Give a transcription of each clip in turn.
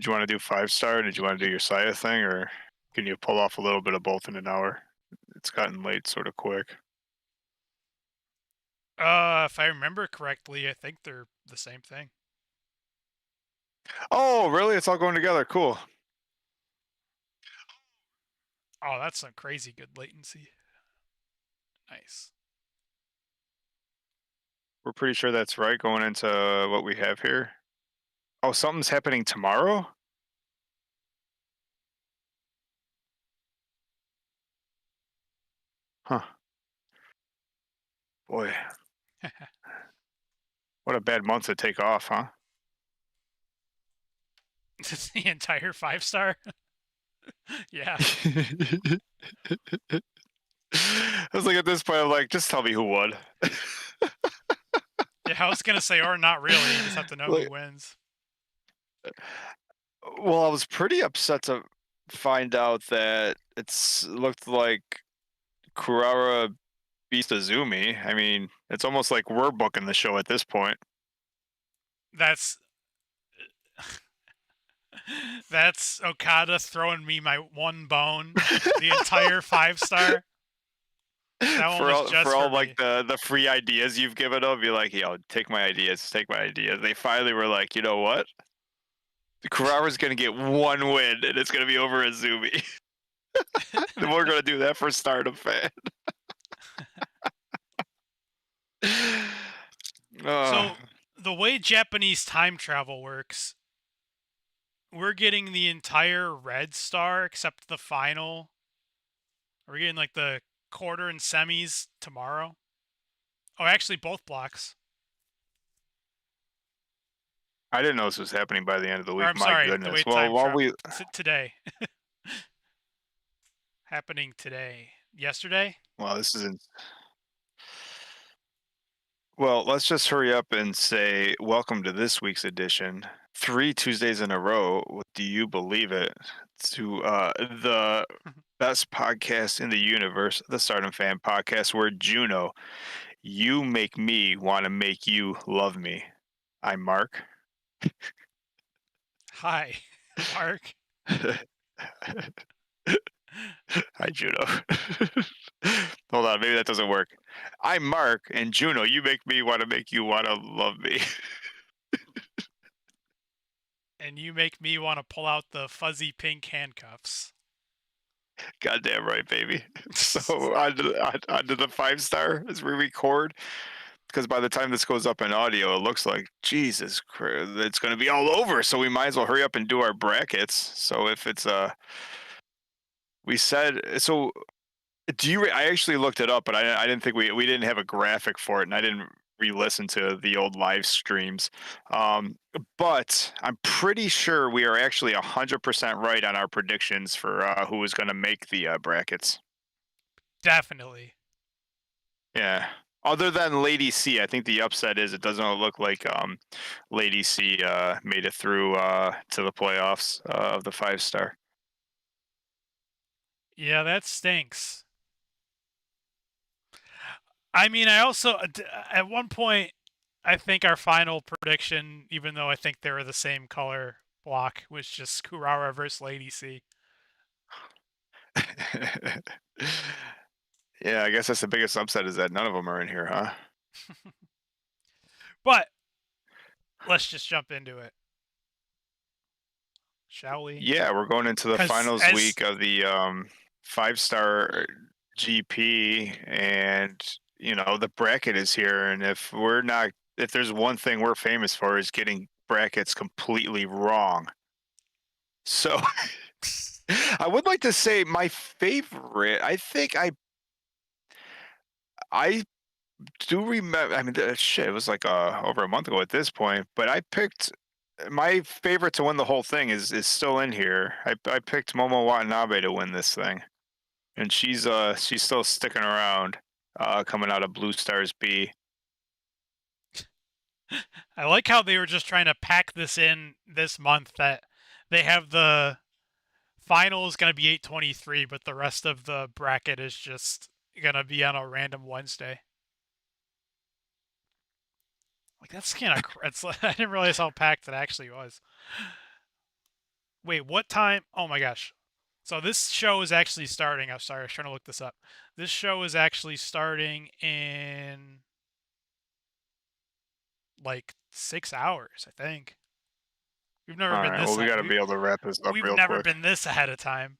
Did you want to do 5-star? Did you want to do your Saya thing, or can you pull off a little bit of both in an hour? It's gotten late sort of quick. If I remember correctly, I think they're the same thing. Oh, really? It's all going together. Cool. Oh, that's some crazy good latency. Nice. We're pretty sure that's right going into what we have here. Oh, something's happening tomorrow? Huh. Boy, what a bad month to take off, huh? The entire 5-star? Yeah. I was like, at this point, I'm like, just tell me who won. Yeah, I was gonna say, or not really. You just have to know who Like, wins. well, I was pretty upset to find out that it's looked like Kurara beat Azumi. I mean, it's almost like we're booking the show at this point. That's that's Okada throwing me my one bone. The entire 5-star. That one For was all just for for all like me. the free ideas you've given them, be like, yo, take my ideas, take my ideas. They finally were like, you know what? Kurara's gonna get one win, and it's gonna be over Azumi. And we're gonna do that for Stardom Fan. uh, So the way Japanese time travel works, we're getting the entire red star except the final. We're getting like the quarter and semis tomorrow. Oh, actually, both blocks. I didn't know this was happening by the end of the Or week. I'm My sorry, the goodness. way Well, time while travel we today. Happening today. Yesterday? well, this isn't well, let's just hurry up and say welcome to this week's edition. 3 Tuesdays in a row. Do you believe it? To the best podcast in the universe, the Stardom Fan Podcast, where Juno, you make me want to make you love me. I'm Mark. Hi, Mark. Hi, Juno. Hold on, maybe that doesn't work. I'm Mark, and Juno, you make me want to make you want to love me. And you make me want to pull out the fuzzy pink handcuffs. Goddamn right, baby. So on to the 5-star as we record, because by the time this goes up in audio, it looks like Jesus Christ, it's going to be all over. So we might as well hurry up and do our brackets. So if it's we said so. I actually looked it up, but I didn't think we didn't have a graphic for it, and I didn't re-listen to the old live streams. Um, but I'm pretty sure we are actually 100% right on our predictions for who is going to make the brackets. Definitely. Yeah. Other than Lady C, I think the upset is it doesn't look like Lady C made it through to the playoffs of the 5-star. Yeah, that stinks. I mean, I also, at one point, I think our final prediction, even though I think they were the same color block, was just Kurara versus Lady C. Yeah, I guess that's the biggest upset is that none of them are in here, huh? But let's just jump into it, shall we? Yeah, we're going into the Because finals as week of the 5-star GP, and the bracket is here. And if there's one thing we're famous for is getting brackets completely wrong. So I would like to say my favorite. I do remember. I mean, shit, it was like over a month ago at this point. But I picked my favorite to win the whole thing is still in here. I picked Momo Watanabe to win this thing, and she's still sticking around, coming out of Blue Stars B. I like how they were just trying to pack this in this month, that they have the final is going to be 8/23, but the rest of the bracket is just going to be on a random Wednesday. Like, that's kind of I didn't realize how packed it actually was. Wait, what time? Oh my gosh. So this show is actually starting. I'm sorry, I was trying to look this up. This show is actually starting in like 6 hours, I think. We've never All been right. this Well, we a- got to we be able to wrap this up we've real never quick. been this ahead of time.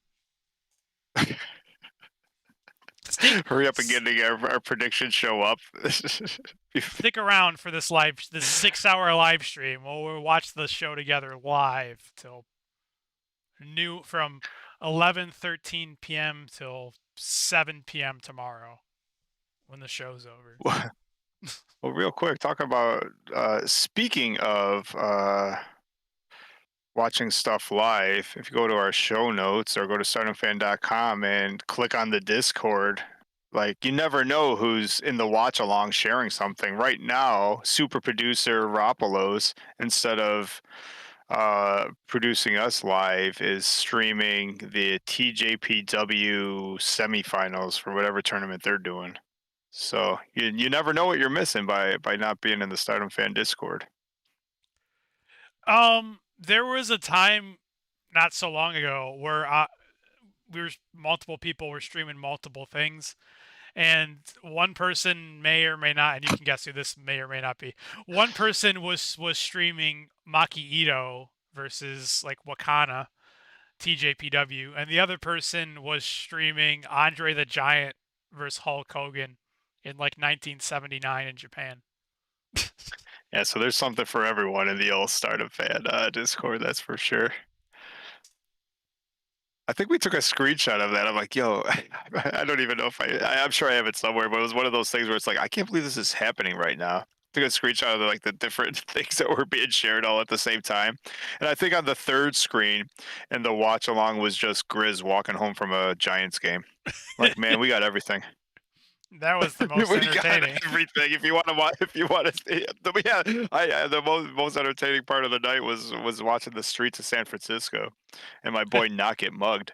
Stick Hurry up and s- getting our predictions show up. stick around for this 6 hour live stream. We'll watch the show together live till new from 11:13 p.m. till 7 p.m. tomorrow when the show's over. Well, real quick, talk about speaking of watching stuff live. If you go to our show notes or go to stardomfan.com and click on the Discord, like you never know who's in the watch along sharing something. Right now, super producer Ropolos, instead of producing us live, is streaming the TJPW semifinals for whatever tournament they're doing. So you never know what you're missing by not being in the Stardom Fan Discord. There was a time not so long ago where multiple people were streaming multiple things, and one person may or may not, and you can guess who this may or may not be. One person was streaming Maki Ito versus like Wakana TJPW, and the other person was streaming Andre the Giant versus Hulk Hogan in like 1979 in Japan. Yeah, so there's something for everyone in the old Stardom Fan Discord, that's for sure. I think we took a screenshot of that. I'm like, yo, I don't even know if I'm sure I have it somewhere, but it was one of those things where it's like, I can't believe this is happening right now. Took a screenshot of like the different things that were being shared all at the same time. And I think on the third screen and the watch along was just Grizz walking home from a Giants game. Like, man, we got everything. That was the We most got entertaining. everything. If you want to watch, if you want to, yeah, the most entertaining part of the night was watching the streets of San Francisco, and my boy not get mugged.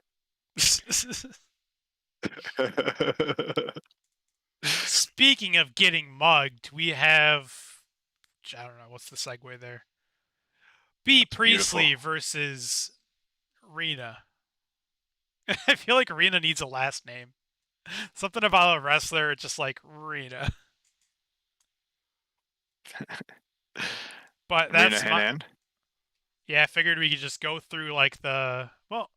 Speaking of getting mugged, we have, I don't know what's the segue there. B That's beautiful. Priestley versus Rena. I feel like Rena needs a last name. Something about a wrestler, just like Rena. But Rena that's my, Hanan. yeah. I figured we could just go through like the, well,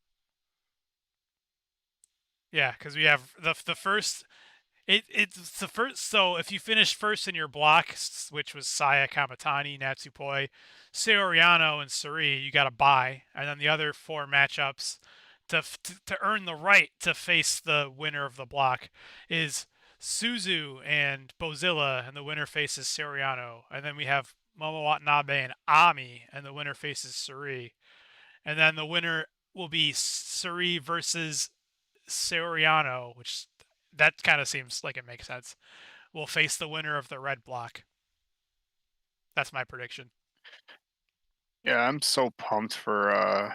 yeah, because we have the first. It's the first. So if you finish first in your block, which was Saya Kamatani, Natsupoi, Seoriano, and Suri, you got to buy, and then the other four matchups to earn the right to face the winner of the block is Suzu and Bozilla, and the winner faces Seoriano, and then we have Momo Watanabe and Ami, and the winner faces Suri, and then the winner will be Suri versus Seoriano, which that kind of seems like it makes sense, will face the winner of the red block. That's my prediction. Yeah, I'm so pumped for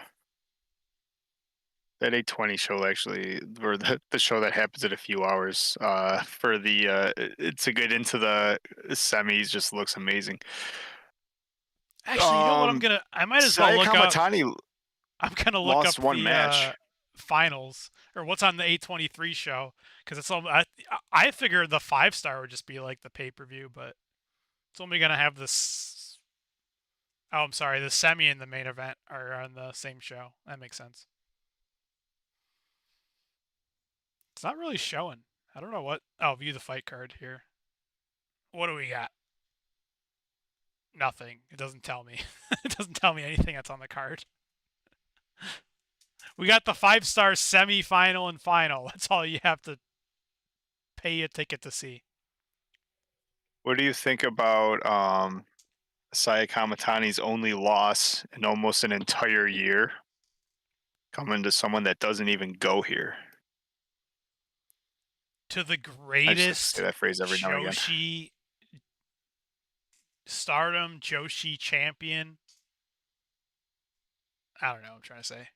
that 820 show actually, or the show that happens in a few hours. For the to get into the semis just looks amazing. Actually, you know what? Um, I might as well Saya look up. Kamatani I'm gonna look up lost one the match. finals or what's on the 823 show because it's all. I figured the 5 star would just be like the pay per view, but it's only gonna have this. Oh, I'm sorry. The semi and the main event are on the same show. That makes sense. It's not really showing. I don't know what. Oh, view the fight card here. What do we got? Nothing. It doesn't tell me. It doesn't tell me anything that's on the card. We got the 5 star semi-final and final. That's all you have to pay a ticket to see. What do you think about Saya Kamatani's only loss in almost an entire year coming to someone that doesn't even go here? To the I just like to say greatest that phrase every now and again. Joshi Stardom Joshi champion. I don't know what I'm trying to say.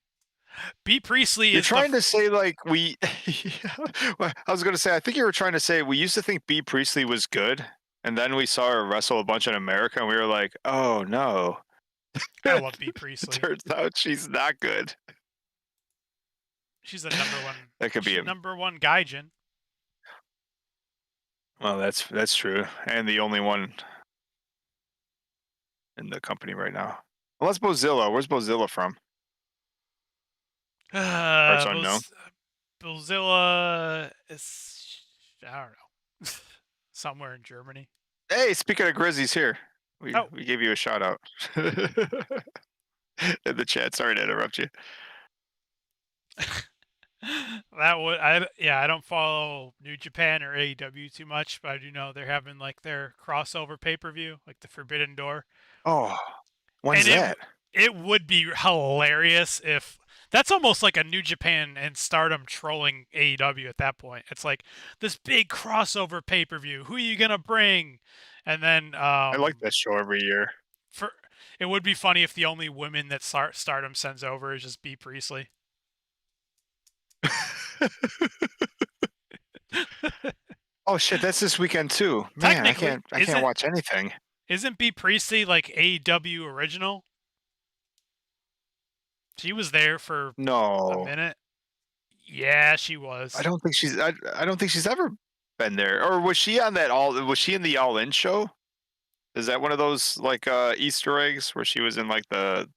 B Priestley You're is the trying to say like we. Well, I was going to say I think you were trying to say we used to think B Priestley was good, and then we saw her wrestle a bunch in America, and we were like, oh no. I love B Priestley. Turns out she's not good. She's the number one. That could be She's a number one gaijin. well, that's true, and the only one in the company right now. Unless Bozilla. Where's Bozilla from? Parts unknown. Bozilla is, I don't know, somewhere in Germany. Hey, speaking of Grizzlies, here Oh, we gave you a shout out in the chat. Sorry to interrupt you. that would I don't follow New Japan or AEW too much, but I do know they're having like their crossover pay-per-view, like the Forbidden Door. Oh, when's And that? it would be hilarious if that's almost like a New Japan and Stardom trolling AEW at that point. It's like this big crossover pay-per-view. Who are you going to bring? And then I like that show every year. for it would be funny if the only women that Stardom sends over is just B Priestley. Oh shit, that's this weekend too. Man, Technically, I can't watch anything. isn't B Priestley like AEW original? She was there for a No, minute. Yeah, she was. I don't think she's ever been there. Or was she on that all? Was she in the All In show? Is that one of those like Easter eggs where she was in like the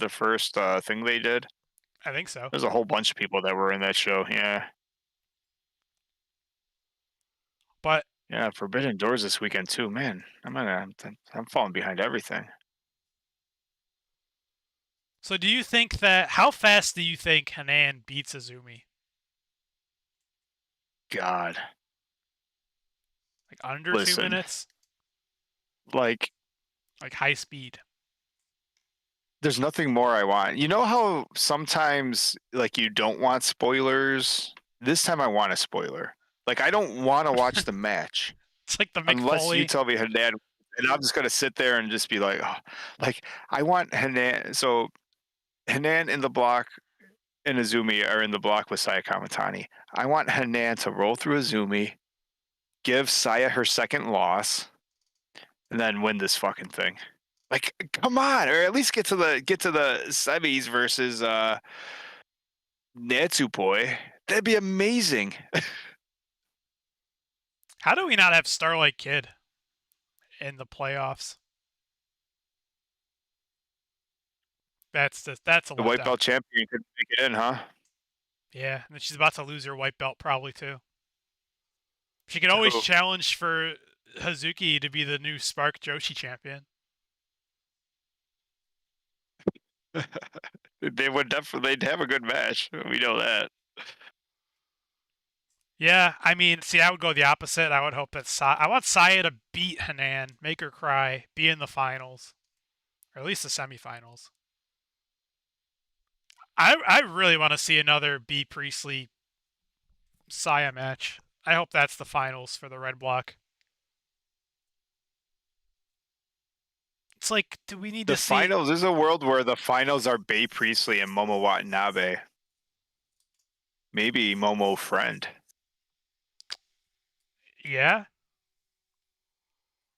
first thing they did? I think so. There's a whole bunch of people that were in that show. Yeah, But yeah. Forbidden Doors this weekend too. Man, I'm falling behind everything. so do you think that how fast do you think Hanan beats Azumi? God, Like under 2 listen, minutes? like Like high speed. there's nothing more I want. You know how sometimes like you don't want spoilers? This time I want a spoiler. Like I don't want to watch the match It's like the Mick unless you Foley. tell me Hanan, and I'm just gonna sit there and just be like, oh, like I want Hanan. So Hanan in the block and Azumi are in the block with Saya Kamatani. I want Hanan to roll through Azumi, give Saya her second loss, and then win this fucking thing. Like, come on, or at least get to the semis versus Natsupoi. That'd be amazing. How do we not have Starlight Kid in the playoffs? That's a The white letdown. belt champion could make it in, huh? Yeah, and she's about to lose her white belt probably too. She could always Who? challenge for Hazuki to be the new Spark Joshi champion. They would definitely they'd have a good match. We know that. Yeah, I mean, see, I would go the opposite. I would hope that I want Saya to beat Hanan, make her cry, be in the finals, or at least the semifinals. I really want to see another B Priestley Saya match. I hope that's the finals for the Red Block. It's like, do we need The to see? finals, there's a world where the finals are Bae Priestley and Momo Watanabe. Maybe Momo friend. Yeah.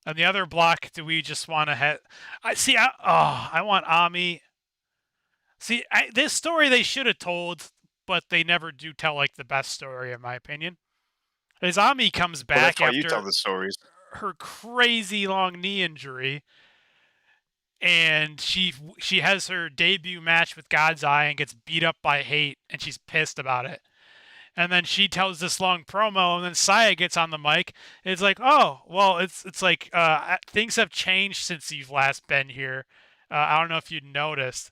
And the other block, do we just want to head? I want Ami. See, this story they should have told, but they never do tell like the best story in my opinion. Is Ami comes Well, that's back why you tell after the stories. her crazy long knee injury, and she has her debut match with God's Eye and gets beat up by Hate, and she's pissed about it. And then she tells this long promo, and then Saya gets on the mic. It's like, oh, well, it's like things have changed since you've last been here. I don't know if you noticed.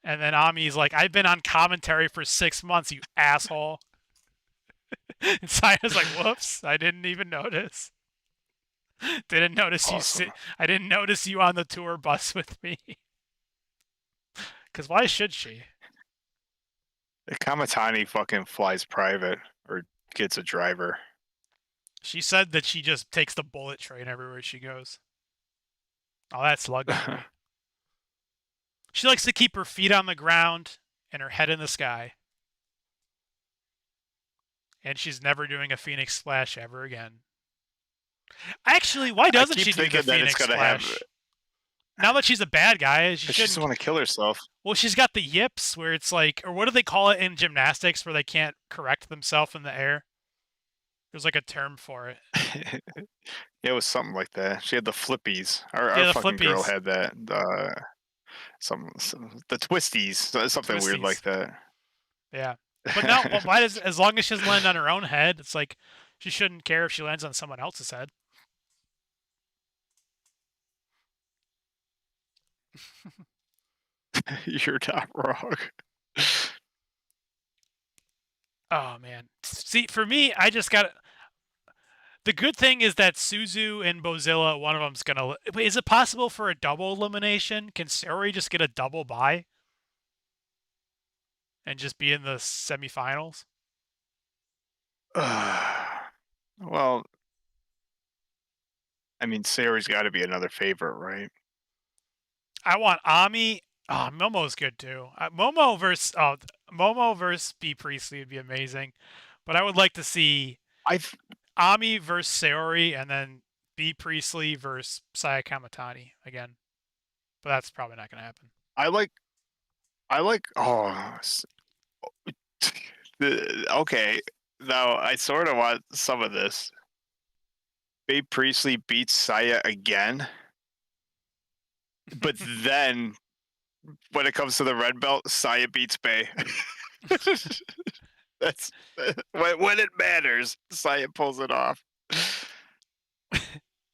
And then Ami's like, I've been on commentary for 6 months, you asshole. And Saya's like, whoops, I didn't even notice. Didn't notice Awesome. I didn't notice you on the tour bus with me. Because why should she? Kamatani fucking flies private or gets a driver. She said that she just takes the bullet train everywhere she goes. Oh, that's luxury. She likes to keep her feet on the ground and her head in the sky. And she's never doing a Phoenix Splash ever again. Actually, why doesn't she do the Phoenix Splash? now that she's a bad guy, she But she doesn't shouldn't. want to kill herself. Well, she's got the yips where it's like, or what do they call it in gymnastics where they can't correct themselves in the air? There's like a term for it. Yeah, it was something like that. She had the flippies. Our Yeah, the fucking girl flippies, had that. Some the twisties, something weird like twisties. that. Yeah, but now why does as long as she doesn't land on her own head, it's like she shouldn't care if she lands on someone else's head. You're not wrong. Oh man, see for me, I just got. The good thing is that Suzu and Bozilla, one of them's gonna. Wait, is it possible for a double elimination? Can Saori just get a double bye and just be in the semifinals? Well, I mean, Sayori's got to be another favorite, right? I want Ami. Oh, Momo's good too. Momo versus B Priestley would be amazing, but I would like to see I Ami versus Saori and then B Priestley versus Saya Kamatani again. But that's probably not gonna happen. I like okay. Now I sort of want some of this. Babe Priestley beats Saya again, but then when it comes to the red belt, Saya beats Bay. That's when it matters. Saya pulls it off.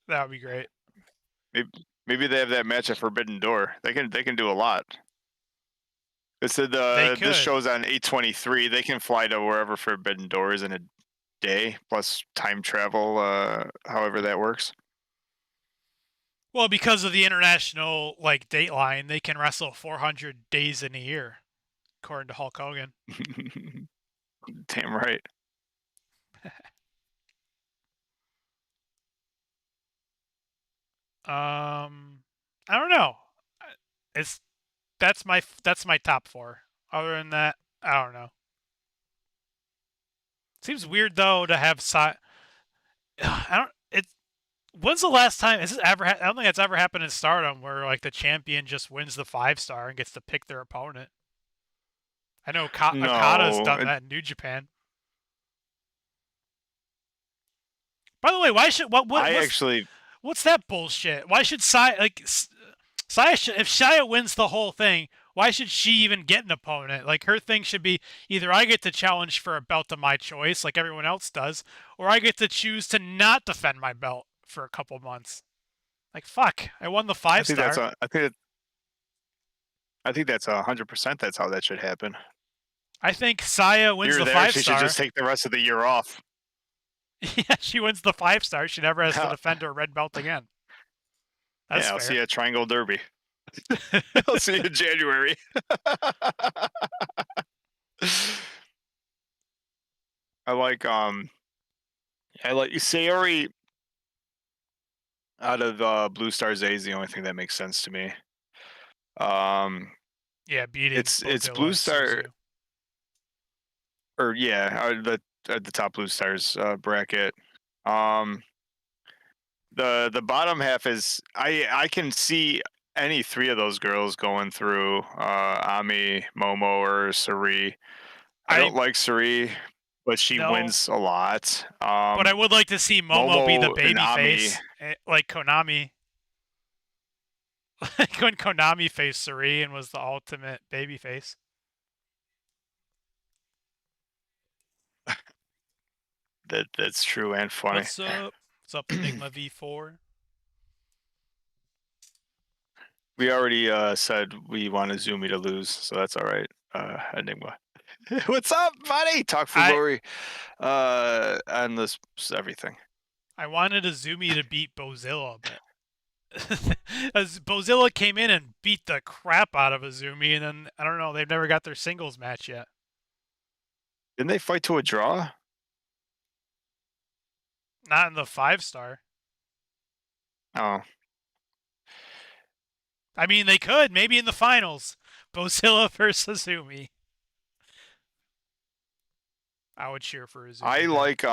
That would be great. Maybe, maybe they have that match at Forbidden Door. They can do a lot. It said They this could. show's on 8/23. They can fly to wherever Forbidden Door is in a day plus time travel. However that works. Well, because of the international like dateline, they can wrestle 400 days in a year, according to Hulk Hogan. Damn right. I don't know. It's that's my top four. Other than that, I don't know. Seems weird though to have I don't. It. When's the last time? Has this ever? I don't think that's ever happened in Stardom where like the champion just wins the 5-star and gets to pick their opponent. I know Okada's No, done that in New Japan. By the way, why should I actually what's that bullshit? Why should Saya if Shia wins the whole thing, why should she even get an opponent? Like her thing should be either I get to challenge for a belt of my choice, like everyone else does, or I get to choose to not defend my belt for a couple months. Like fuck, I won the I five think that's star. a I think that's 100%. That's how that should happen. I think Saya wins You're the there. five She should star. just take the rest of the year off. Yeah, she wins the 5-star. She never has to defend her red belt again. That's Yeah, I'll see fair. you at Triangle Derby. I'll see you in January. I like Sayori out of Blue Stars A is the only thing that makes sense to me. Um, Yeah, beating it's Bozilla Blue and Star Suzu. or yeah, the at the top Blue Stars bracket. Um, the bottom half is I can see any three of those girls going through Ami, Momo, or Sari. I I don't like Sari, but she no, wins a lot. but I would like to see Momo be the Momo and baby Ami, face, like Konami. Like when Konami faced Suri and was the ultimate baby face. that's true and funny. What's up? What's up, Enigma V4? We already said we want Zumi to lose, so that's all right. Enigma. What's up, buddy? Talk for I glory. And this everything. I wanted Azumi to beat Bozilla, but as Bozilla came in and beat the crap out of Azumi, and then I don't know, they've never got their singles match yet. Didn't they fight to a draw? Not in the 5-star. Oh, I mean, they could maybe in the finals. Bozilla versus Azumi. I would cheer for Azumi. I There. like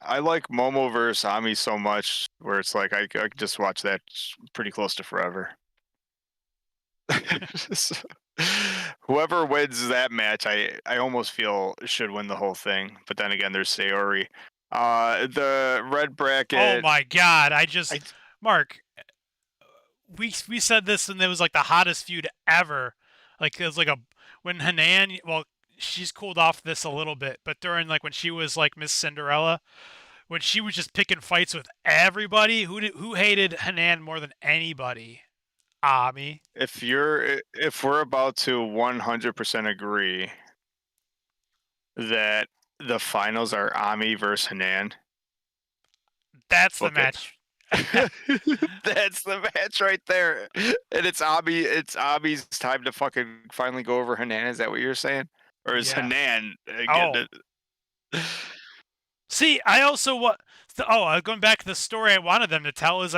I like Momo versus Ami so much, where it's like I could just watch that pretty close to forever. So, whoever wins that match, I almost feel should win the whole thing. But then again, there's Sayori. The red Oh bracket. my god! I Mark, we said this and it was like the hottest feud ever. Like it was like a when Hanan. Well, she's cooled off this a little bit, but during like when she was like Miss Cinderella, when she was just picking fights with everybody, who hated Hanan more than anybody? Ami. if we're about to 100% agree that the finals are Ami versus Hanan, That's the book it. match. That's the match right there. And it's Abi. It's Abi's time to fucking finally go over Hanan. Is that what you're saying? Or is Yeah. Hanan Oh, again? see, I also what. Going back to the story I wanted them to tell is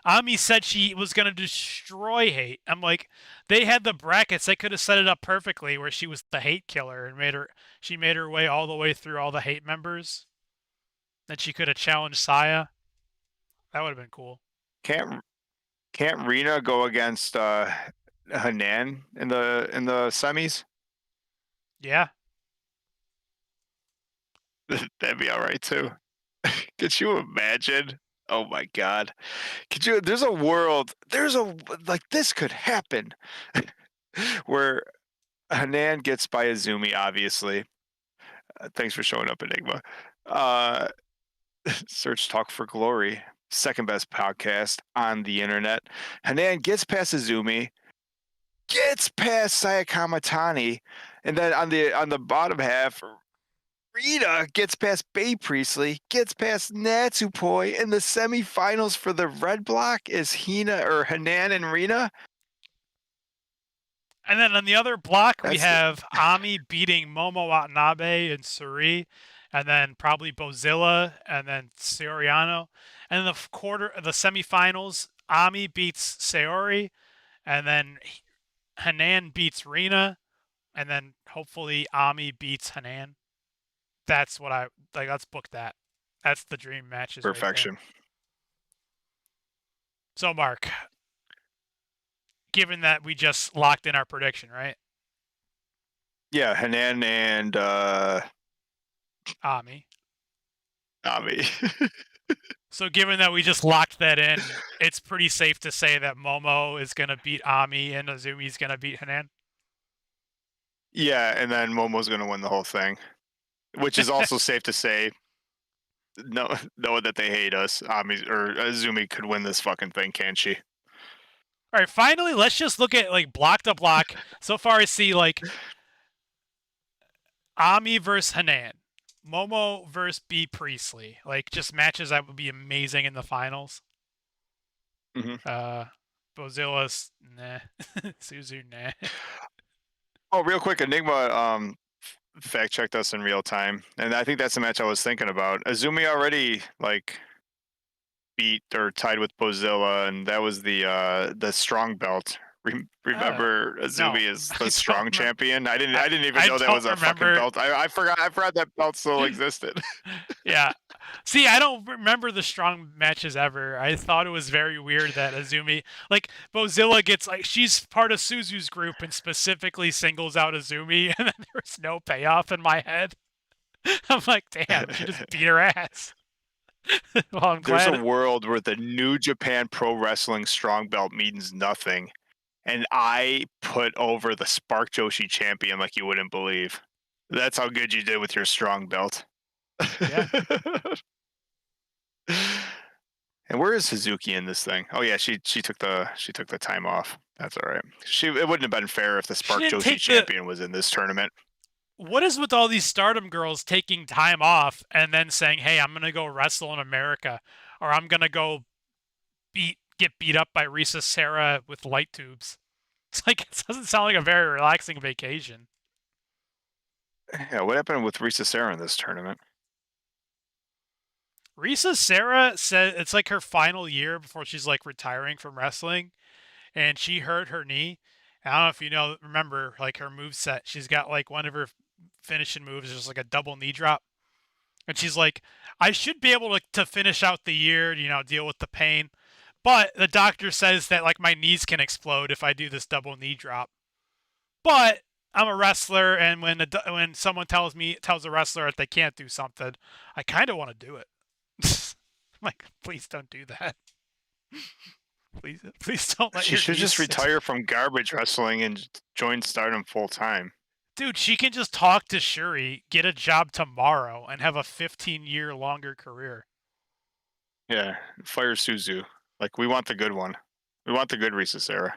Ami said she was gonna destroy hate. I'm like, they had the brackets. They could have set it up perfectly where she was the hate killer and she made her way all the way through all the hate members. Then she could have challenged Saya. That would have been cool. Can't can't Rena go against Hanan in the semis? Yeah. That'd be all right too. Could you imagine? Oh my god. Could you there's a world, there's a like this could happen where Hanan gets by Azumi, obviously. Thanks for showing up, Enigma. Uh Search Talk for Glory, second best podcast on the internet. Hanan gets past Azumi, gets past Saya Kamatani, and then on the bottom half, Rita gets past Bay Priestley, gets past Natsupoi in the semifinals for the red block is Hanan and Rina. And then on the other block, we That's have Ami beating Momo Watanabe and Suri, and then probably Bozilla, and then Soriano. And in the semifinals, Ami beats Saori, and then Hanan beats Rina, and then hopefully Ami beats Hanan. That's what I like. Let's book that. That's the dream matches right there. perfection. So, Mark, given that we just locked in our prediction, right? Yeah, Hanan and Ami. Ami. So given that we just locked that in, it's pretty safe to say that Momo is going to beat Ami and Azumi's going to beat Hanan. Yeah, and then Momo's gonna win the whole thing, which is also safe to say. No, knowing that they hate us, Ami or Azumi could win this fucking thing, can't she? All right, finally, let's just look at like block to block. So far, I see like Ami versus Hanan, Momo versus B Priestley, like just matches that would be amazing in the finals. Mm-hmm. Bozilla's nah, Suzu nah. Oh, real quick, Enigma fact checked us in real time, and I think that's the match I was thinking about. Azumi already like beat or tied with Bozilla, and that was the strong belt. Remember, No, Azumi is I the don't strong remember. champion. I didn't even I know that don't was a fucking remember. belt. I forgot that belt still existed. Yeah. See, I don't remember the strong matches ever. I thought it was very weird that Azumi, like Bozilla gets like she's part of Suzu's group and specifically singles out Azumi, and then there was no payoff in my head. I'm like, damn, she just beat her ass. Well, I'm There's a glad. world where the New Japan Pro Wrestling strong belt means nothing, and I put over the Spark Joshi champion like you wouldn't believe. That's how good you did with your strong belt. Yeah. And where is Suzuki in this thing? Oh yeah, she took the time off. That's all right. It wouldn't have been fair if the She Spark didn't Joshi take the. champion was in this tournament. What is with all these Stardom girls taking time off and then saying, "Hey, I'm gonna go wrestle in America," or "I'm gonna go get beat up by Risa Sarah with light tubes"? It's like it doesn't sound like a very relaxing vacation. Yeah, what happened with Risa Sarah in this tournament? Risa Sarah said it's like her final year before she's like retiring from wrestling, and she hurt her knee. I don't know if you remember like her move set. She's got like one of her finishing moves is just like a double knee drop, And she's like, I should be able to finish out the year, deal with the pain. But the doctor says that like my knees can explode if I do this double knee drop. But I'm a wrestler, and when someone tells a wrestler that they can't do something, I kind of want to do it. I'm like, please don't do that. Please don't let She your should just knees. retire from garbage wrestling and join Stardom full time. Dude, she can just talk to Shuri, get a job tomorrow, and have a 15-year longer career. Yeah, fire Suzu. Like, we want the good one. We want the good Risa Sarah.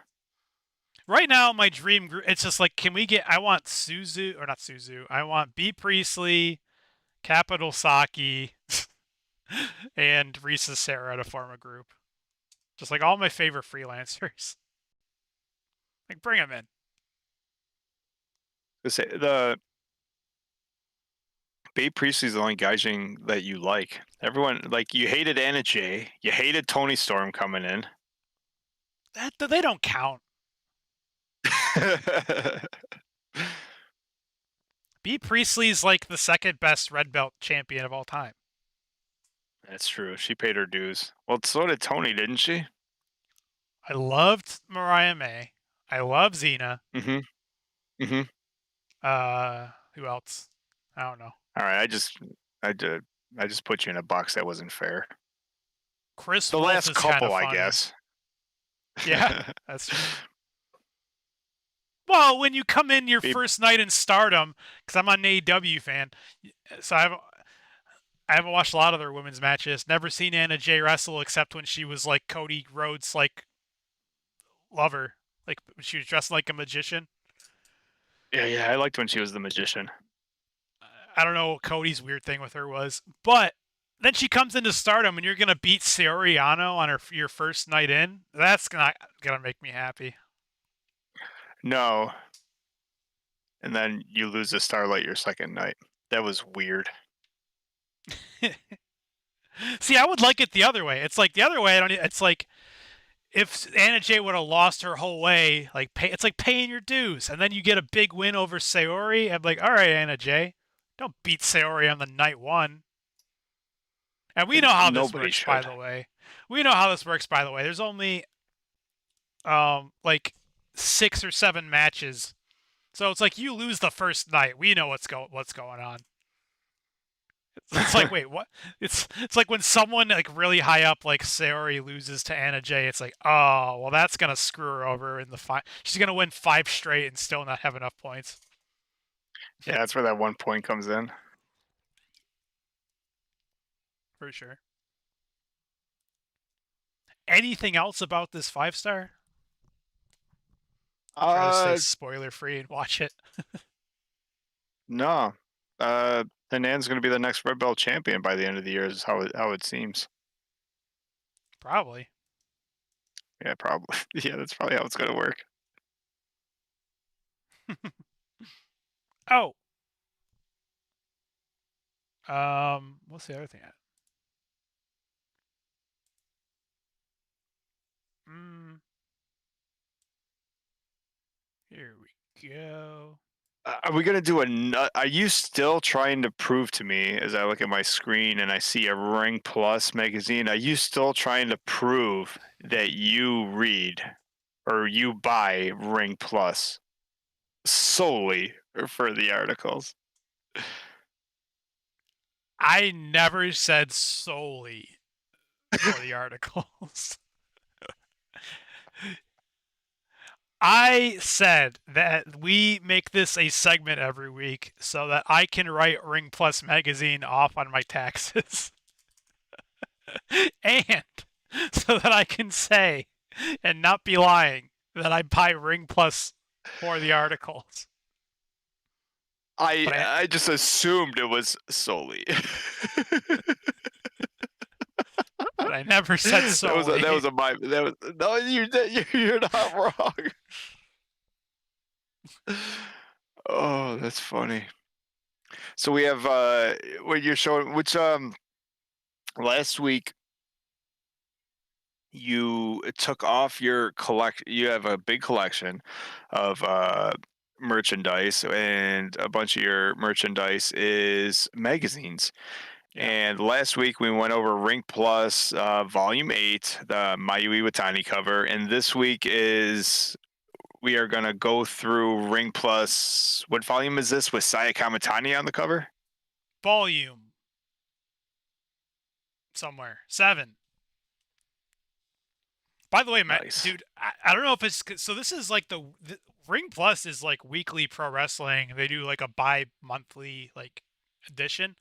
Right now, my dream group, it's just like, I want Suzu, or not Suzu, I want B. Priestley, Capital Saki, and Risa Sarah to form a group. Just like all my favorite freelancers. Like, bring them in. The Babe Priestley's the only gaijin that you like. Everyone, like, you hated Anna Jay. You hated Tony Storm coming in. They don't count. B. Priestley's like the second best red belt champion of all time. That's true. She paid her dues. Well, so did Tony, didn't she? I loved Mariah May. I love Xena. Mm-hmm. Mm-hmm. Who else? I don't know. All right, I just put you in a box that wasn't fair. Chris The Wolf last is couple, funny. I guess. Yeah, that's true. Well, when you come in your first night in Stardom, because I'm an AEW fan, so I haven't watched a lot of their women's matches. Never seen Anna Jay wrestle except when she was like Cody Rhodes' like lover, like she was dressed like a magician. Yeah, I liked when she was the magician. I don't know what Cody's weird thing with her was, but then she comes into Stardom and you're gonna beat Saori Anou on your first night in. That's not gonna make me happy. No. And then you lose to Starlight your second night. That was weird. See, I would like it the other way. It's like the other way. It's like if Anna Jay would have lost her whole way, it's like paying your dues, and then you get a big win over Saori. I'm like, all right, Anna Jay, don't beat Saori on the night one. And we know how this works, by the way. There's only like 6 or 7 matches, so it's like you lose the first night. We know what's going on. It's like, wait, what? It's like when someone like really high up, like Saori, loses to Anna Jay. It's like, oh, well, that's gonna screw her over in the fight. She's gonna win 5 straight and still not have enough points. Yeah, that's where that 1 point comes in. For sure. Anything else about this 5-star? Try to stay spoiler free and watch it. No. Nan's going to be the next Red Belt champion by the end of the year, is how it seems. Probably. Yeah, probably. Yeah, that's probably how it's going to work. Oh. What's the other thing? Here we go. Are we going to do are you still trying to prove to me, as I look at my screen and I see a Ring Plus magazine, are you still trying to prove that you read or you buy Ring Plus solely for the articles? I never said solely for the articles. I said that we make this a segment every week so that I can write Ring Plus magazine off on my taxes. And so that I can say and not be lying that I buy Ring Plus for the articles. I just assumed it was solely. But I never said solely. No, you're not wrong. Oh, that's funny. So we have what you're showing, which last week you took off your collection. You have a big collection of merchandise, and a bunch of your merchandise is magazines. Yeah. And last week we went over Ring Plus Volume 8, the Mayui Watani cover. And this week is we are going to go through Ring Plus. What volume is this with Saya Kamatani on the cover? Volume somewhere 7. By the way, Matt, Nice. dude, I don't know if it's so. This is like the Ring Plus is like weekly pro wrestling. They do like a bi-monthly like edition.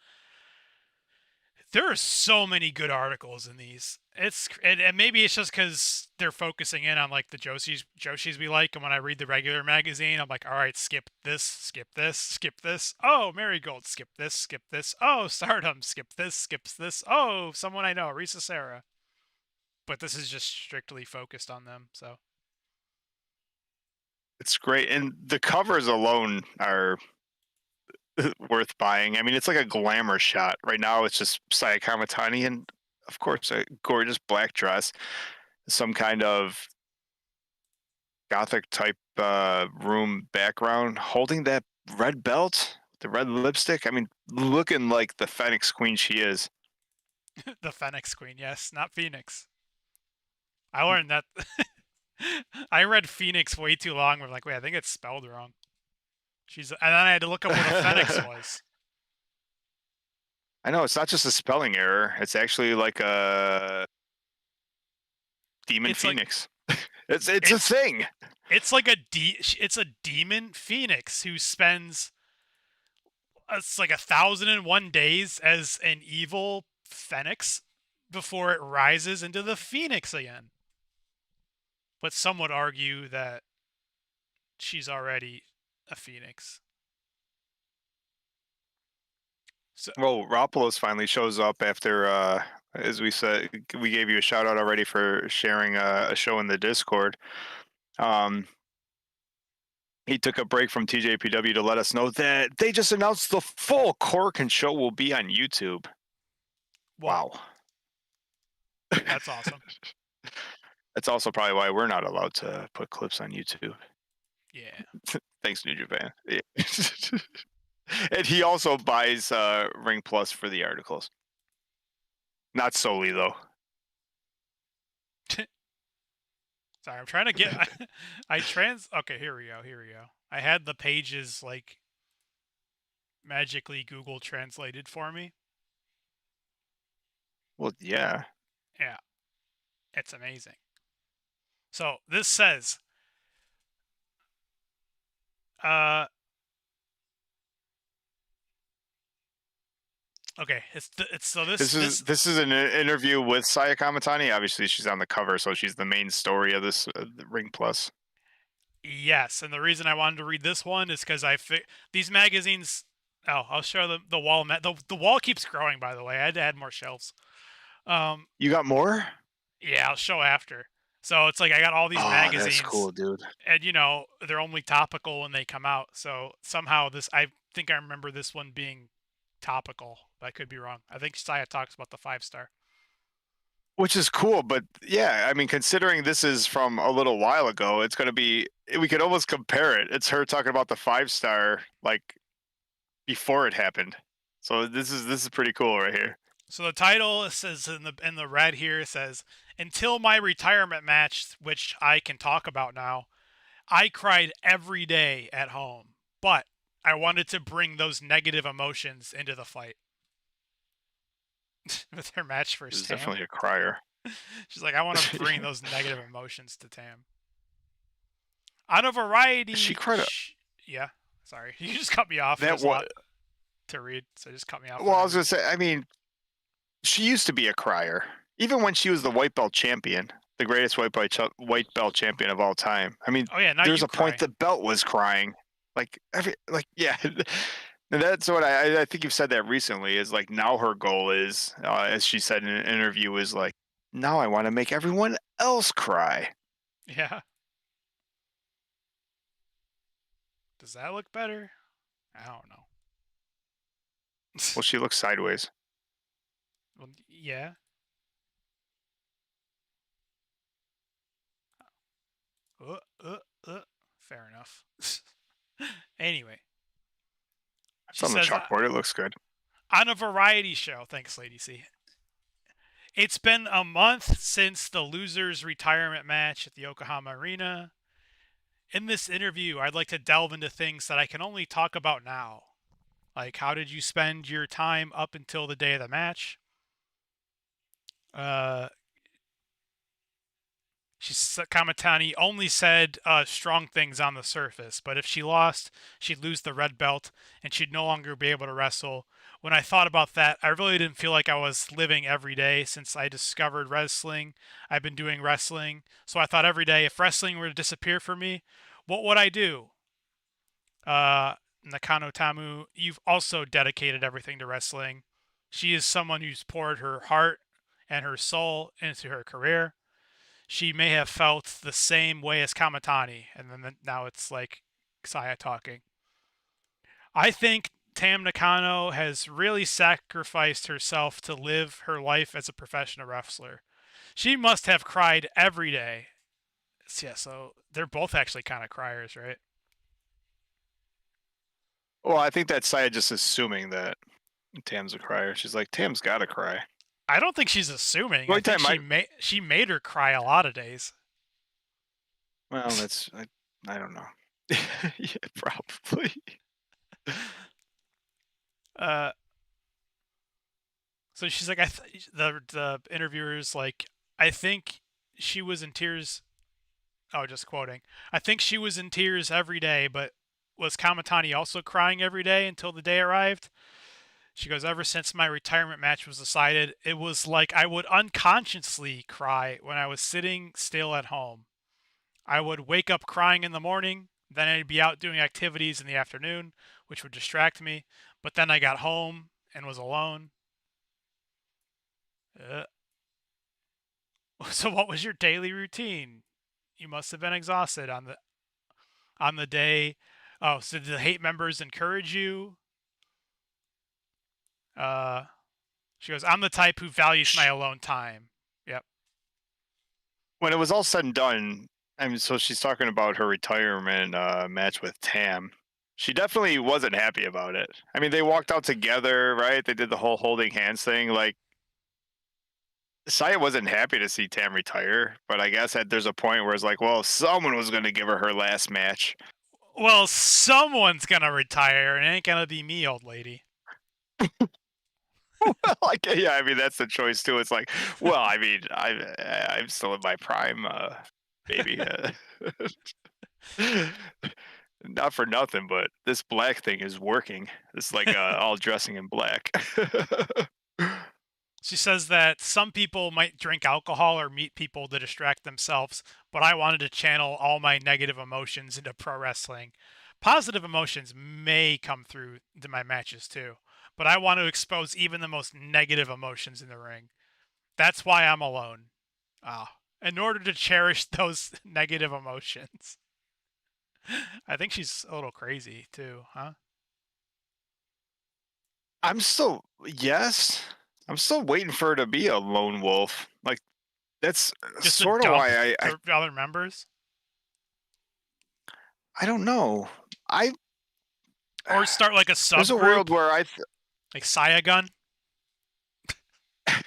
There are so many good articles in these. And maybe it's just because they're focusing in on like the Joshis we like. And when I read the regular magazine, I'm like, all right, skip this, skip this, skip this. Oh, Marigold, skip this, skip this. Oh, Stardom, skip this, skips this. Oh, someone I know, Risa Sarah. But this is just strictly focused on them. So It's great. And the covers alone are worth buying. I mean, it's like a glamour shot. Right now, it's just Saya Kamatani and, of course, a gorgeous black dress, some kind of gothic type room background, holding that red belt, the red lipstick. I mean, looking like the Phoenix Queen she is. the Phoenix Queen, yes, not Phoenix. I learned that. I read Phoenix way too long. We're like, wait, I think it's spelled wrong. And then I had to look up what a Phoenix was. I know it's not just a spelling error. It's actually like a demon It's like phoenix. It's a it's thing. it's like it's a demon phoenix who spends it's like 1,001 days as an evil phoenix before it rises into the phoenix again. But some would argue that she's already a phoenix. So Well, Ropolos finally shows up after, as we said, we gave you a shout out already for sharing a show in the Discord. Um, he took a break from TJPW to let us know that they just announced the full Corkin show will be on YouTube. whoa, Wow. that's awesome. That's also probably why we're not allowed to put clips on YouTube. Yeah. Thanks, New Japan. Yeah. And he also buys Ring Plus for the articles. Not solely though. Sorry, I'm trying to get. Okay, here we go. Here we go. I had the pages like magically Google translated for me. Well, yeah. Yeah, it's amazing. So this says, uh, okay, it's so This is an interview with Saya Kamatani. Obviously, she's on the cover, so she's the main story of this Ring Plus. yes, and the reason I wanted to read this one is because these magazines. Oh, I'll show the wall. The wall keeps growing. By the way, I had to add more shelves. Um, You got more? yeah, I'll show after. So it's like I got all these Oh, that's magazines, cool, dude. and they're only topical when they come out. So somehow I think I remember this one being topical. But I could be wrong. I think Saya talks about the 5-star. Which is cool, but yeah, I mean, considering this is from a little while ago, it's going to be. We could almost compare it. It's her talking about the 5-star like before it happened. So this is pretty cool right here. So the title says in the red here it says, "Until my retirement match, which I can talk about now, I cried every day at home, but I wanted to bring those negative emotions into the fight." With her match This versus is Tam. definitely a crier. She's like, I want to bring those negative emotions to Tam. On a variety. She cried. Yeah, sorry. You just cut me off. That There's a what? lot to read, so just cut me off Well, I whenever. was gonna say. I mean, she used to be a crier, even when she was the white belt champion, the greatest white belt champion of all time. I mean, Oh, yeah, now there's you a point cry. the belt was crying, yeah. And that's what I think you've said that recently is like now her goal is, as she said in an interview, is like now I want to make everyone else cry. Yeah. Does that look better? I don't know. Well, she looks sideways. Well, yeah. Uh, uh, uh. Fair enough. Anyway, It's she on the says, chalkboard. It looks good. On a variety show. Thanks, Lady C. It's been a month since the loser's retirement match at the Yokohama Arena. In this interview, I'd like to delve into things that I can only talk about now. Like, how did you spend your time up until the day of the match? Uh, Kamatani only said strong things on the surface, but if she lost, she'd lose the red belt and she'd no longer be able to wrestle. When I thought about that, I really didn't feel like I was living every day since I discovered wrestling. I've been doing wrestling, so I thought every day, if wrestling were to disappear from me, what would I do? Nakano Tamu, you've also dedicated everything to wrestling. She is someone who's poured her heart and her soul into her career. She may have felt the same way as Kamatani, and then now it's like Saya talking. I think Tam Nakano has really sacrificed herself to live her life as a professional wrestler. She must have cried every day. Yeah, so they're both actually kind of criers, right? Well, I think that's Saya just assuming that Tam's a crier. She's like, Tam's got to cry. I don't think she's assuming. The I only think time she made her cry a lot of days. Well, I don't know. Yeah, probably. Uh, so she's like, the interviewer's like, I think she was in tears. Oh, just quoting. I think she was in tears every day, but was Kamatani also crying every day until the day arrived? She goes, ever since my retirement match was decided, it was like I would unconsciously cry when I was sitting still at home. I would wake up crying in the morning, then I'd be out doing activities in the afternoon, which would distract me. But then I got home and was alone. Uh, so what was your daily routine? You must have been exhausted on the day. Oh, so did the hate members encourage you? Uh, she goes, I'm the type who values my alone time. Yep. When it was all said and done, I mean, so she's talking about her retirement match with Tam. She definitely wasn't happy about it. I mean, they walked out together, right? They did the whole holding hands thing. Like, Saya wasn't happy to see Tam retire, but I guess there's a point where it's like, well, someone was going to give her last match. Well, someone's gonna retire, and it ain't gonna be me, old lady. Like, yeah, I mean, that's the choice too. It's like, well, I mean, I'm still in my prime, baby. Not for nothing, but this black thing is working. It's like all dressing in black. She says that some people might drink alcohol or meet people to distract themselves, but I wanted to channel all my negative emotions into pro wrestling. Positive emotions may come through to my matches too, but I want to expose even the most negative emotions in the ring. That's why I'm alone. In order to cherish those negative emotions. I think she's a little crazy too, huh? I'm still yes. I'm still waiting for her to be a lone wolf. Like that's Just to sort of dump why the other members? I don't know. I Or start like a there's a world subgroup, where like Saya Gun, I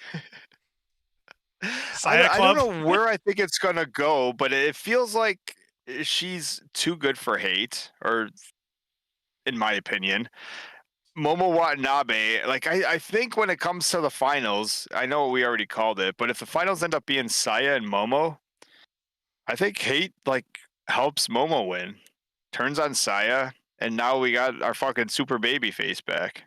Saya don't Club. know where I think it's gonna go, but it feels like she's too good for hate, or in my opinion. Momo Watanabe, like I think when it comes to the finals, I know we already called it, but if the finals end up being Saya and Momo, I think hate like helps Momo win. Turns on Saya, and now we got our fucking super baby face back.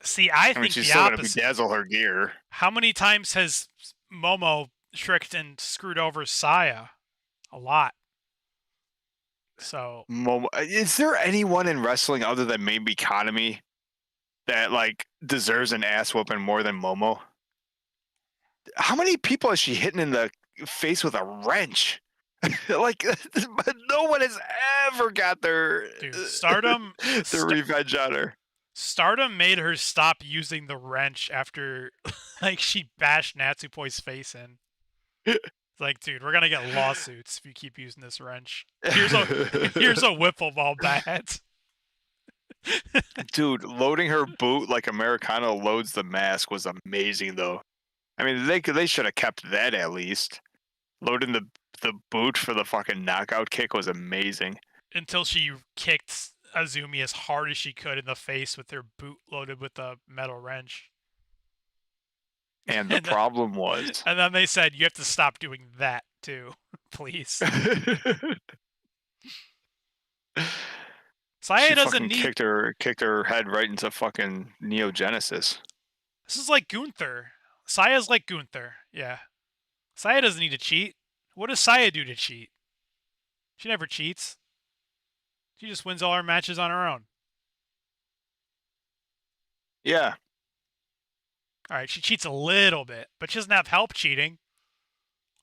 See, I I mean, think she's the still gonna opposite. bedazzle her gear. How many times has Momo tricked and screwed over Saya? A lot. So Momo, is there anyone in wrestling other than maybe Economy that like deserves an ass whooping more than Momo? How many people is she hitting in the face with a wrench? Like no one has ever got dude, their revenge on her. Stardom made her stop using the wrench after like she bashed Natsupoi's face in. It's like, dude, we're gonna get lawsuits if you keep using this wrench. Here's a here's a whipple ball bat. Dude, loading her boot like Americano loads the mask was amazing, though. I mean, they should have kept that at least. Loading the boot for the fucking knockout kick was amazing. Until she kicked Azumi as hard as she could in the face with her boot loaded with a metal wrench. And the and, then, problem was, and then they said, you have to stop doing that too, please. Saya she doesn't fucking need. kicked her head right into fucking Neo Genesis. This is like Gunther. Saya's like Gunther. Yeah. Saya doesn't need to cheat. What does Saya do to cheat? She never cheats. She just wins all her matches on her own. Yeah, All right, she cheats a little bit, but she doesn't have help cheating.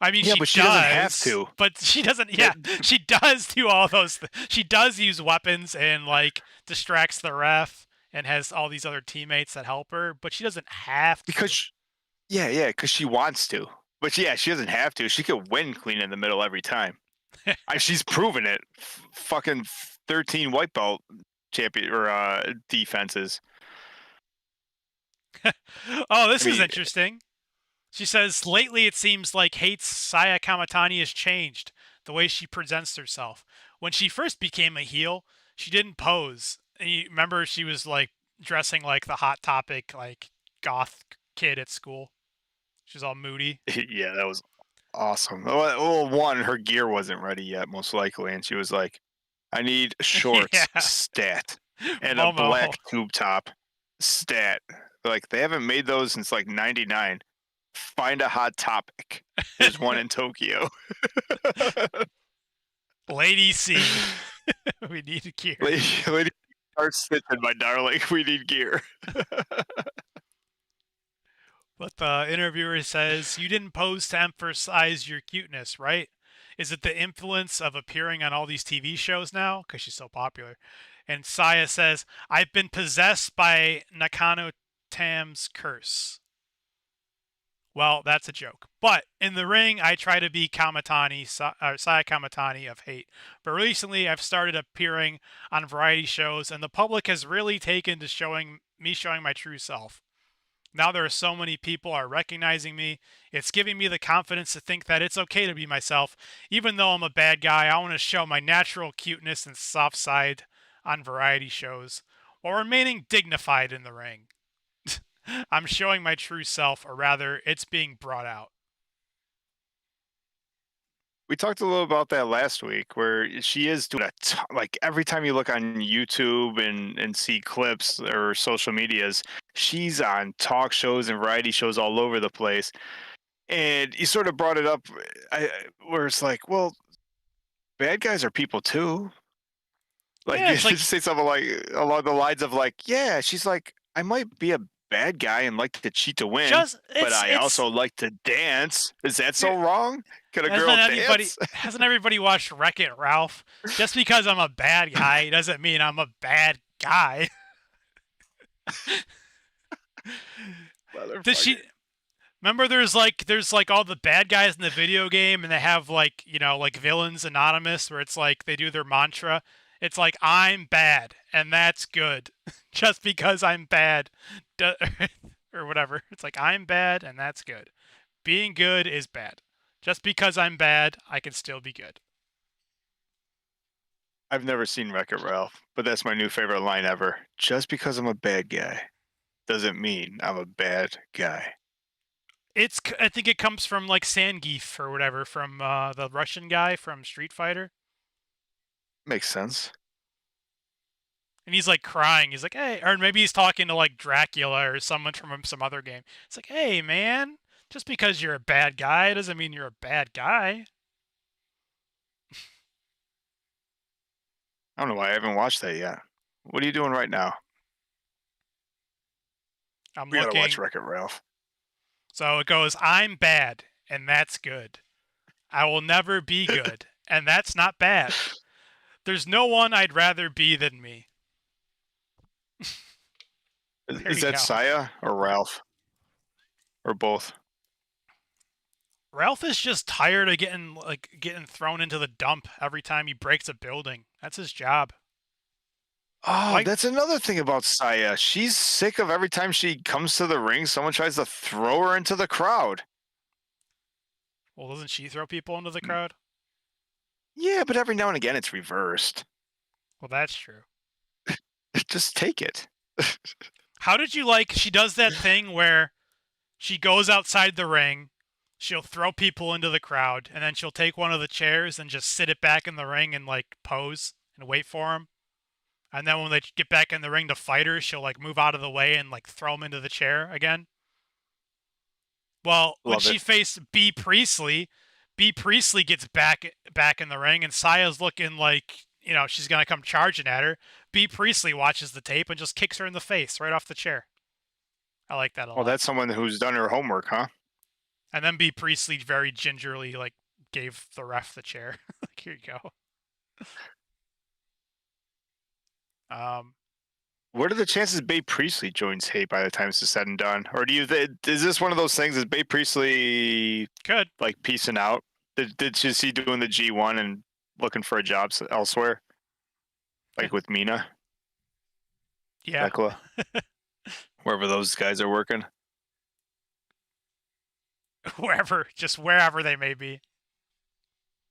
I mean, yeah, she but she does, doesn't have to. but she doesn't. Yeah, she does do all those. She does use weapons and like distracts the ref and has all these other teammates that help her, but she doesn't have to. Because yeah, because she wants to. But yeah, she doesn't have to. She could win clean in the middle every time. She's proven it. Fucking 13 white belt champion or defenses. Oh, this is interesting. She says, lately it seems like Hate's Saya Kamatani has changed the way she presents herself. When she first became a heel, she didn't pose. And you remember she was like dressing like the Hot Topic, like goth kid at school. She was all moody. Yeah, that was awesome. Well, one, her gear wasn't ready yet, most likely, and she was like, "I need shorts, Yeah. stat, and a Momo. black tube top, stat." Like they haven't made those since like '99. Find a hot topic. There's one in Tokyo. Lady C. We need gear. Lady, start stitching, my darling. We need gear. But the interviewer says, you didn't pose to emphasize your cuteness, right? Is it the influence of appearing on all these TV shows now? Because she's so popular. And Saya says, I've been possessed by Nakano Tam's curse. Well, that's a joke. But in the ring, I try to be Kamatani, Saya Kamatani of Hate. But recently, I've started appearing on variety shows, and the public has really taken to showing my true self. Now there are so many people are recognizing me. It's giving me the confidence to think that it's okay to be myself. Even though I'm a bad guy, I want to show my natural cuteness and soft side on variety shows while remaining dignified in the ring. I'm showing my true self, or rather, it's being brought out. We talked a little about that last week, where she is doing like every time you look on YouTube and see clips or social medias, she's on talk shows and variety shows all over the place. And you sort of brought it up, where it's like, well, bad guys are people too. Like, Yeah, you it's like say something like along the lines of like, yeah, she's like, I might be a bad guy and like to cheat to win, but I also like to dance. Is that so wrong? Can a girl dance? Hasn't everybody watched Wreck-It Ralph? Just because I'm a bad guy doesn't mean I'm a bad guy. Did she? Remember, there's like all the bad guys in the video game, and they have like like Villains Anonymous, where it's like they do their mantra. It's like I'm bad, and that's good. Just because I'm bad, or whatever. It's like I'm bad, and that's good. Being good is bad. Just because I'm bad, I can still be good. I've never seen Wreck-It Ralph, but that's my new favorite line ever. Just because I'm a bad guy doesn't mean I'm a bad guy. I think it comes from like Zangief or whatever, from the Russian guy from Street Fighter. Makes sense. And he's like crying. He's like, hey, or maybe he's talking to like Dracula or someone from some other game. It's like, hey, man, just because you're a bad guy doesn't mean you're a bad guy. I don't know why I haven't watched that yet. What are you doing right now? We gotta watch Wreck-It Ralph. So it goes, I'm bad, and that's good. I will never be good, and that's not bad. There's no one I'd rather be than me. Is that Saya or Ralph? Or both? Ralph is just tired of getting thrown into the dump every time he breaks a building. That's his job. Oh, Like, that's another thing about Saya. She's sick of every time she comes to the ring, someone tries to throw her into the crowd. well, doesn't she throw people into the Mm, crowd? yeah, but every now and again it's reversed. Well, that's true. Just take it. How did you like? She does that thing where she goes outside the ring, she'll throw people into the crowd, and then she'll take one of the chairs and just sit it back in the ring and like pose and wait for him. And then when they get back in the ring to fight her, she'll like move out of the way and like throw him into the chair again. Well, when Love she it. faced B Priestley gets back in the ring, and Saya's looking like she's gonna come charging at her. B Priestley watches the tape and just kicks her in the face right off the chair. I like that a Well, lot. that's someone who's done her homework, huh? And then B Priestley very gingerly like gave the ref the chair. Like, here you go. Um, What are the chances Babe Priestley joins Hate by the time this is said and done? Or do you is this one of those things? Is Babe Priestley Good. like peacing out? Did she see doing the G1 and looking for a job elsewhere, like with Mina, Yeah. Tekla, wherever those guys are working? Just wherever they may be.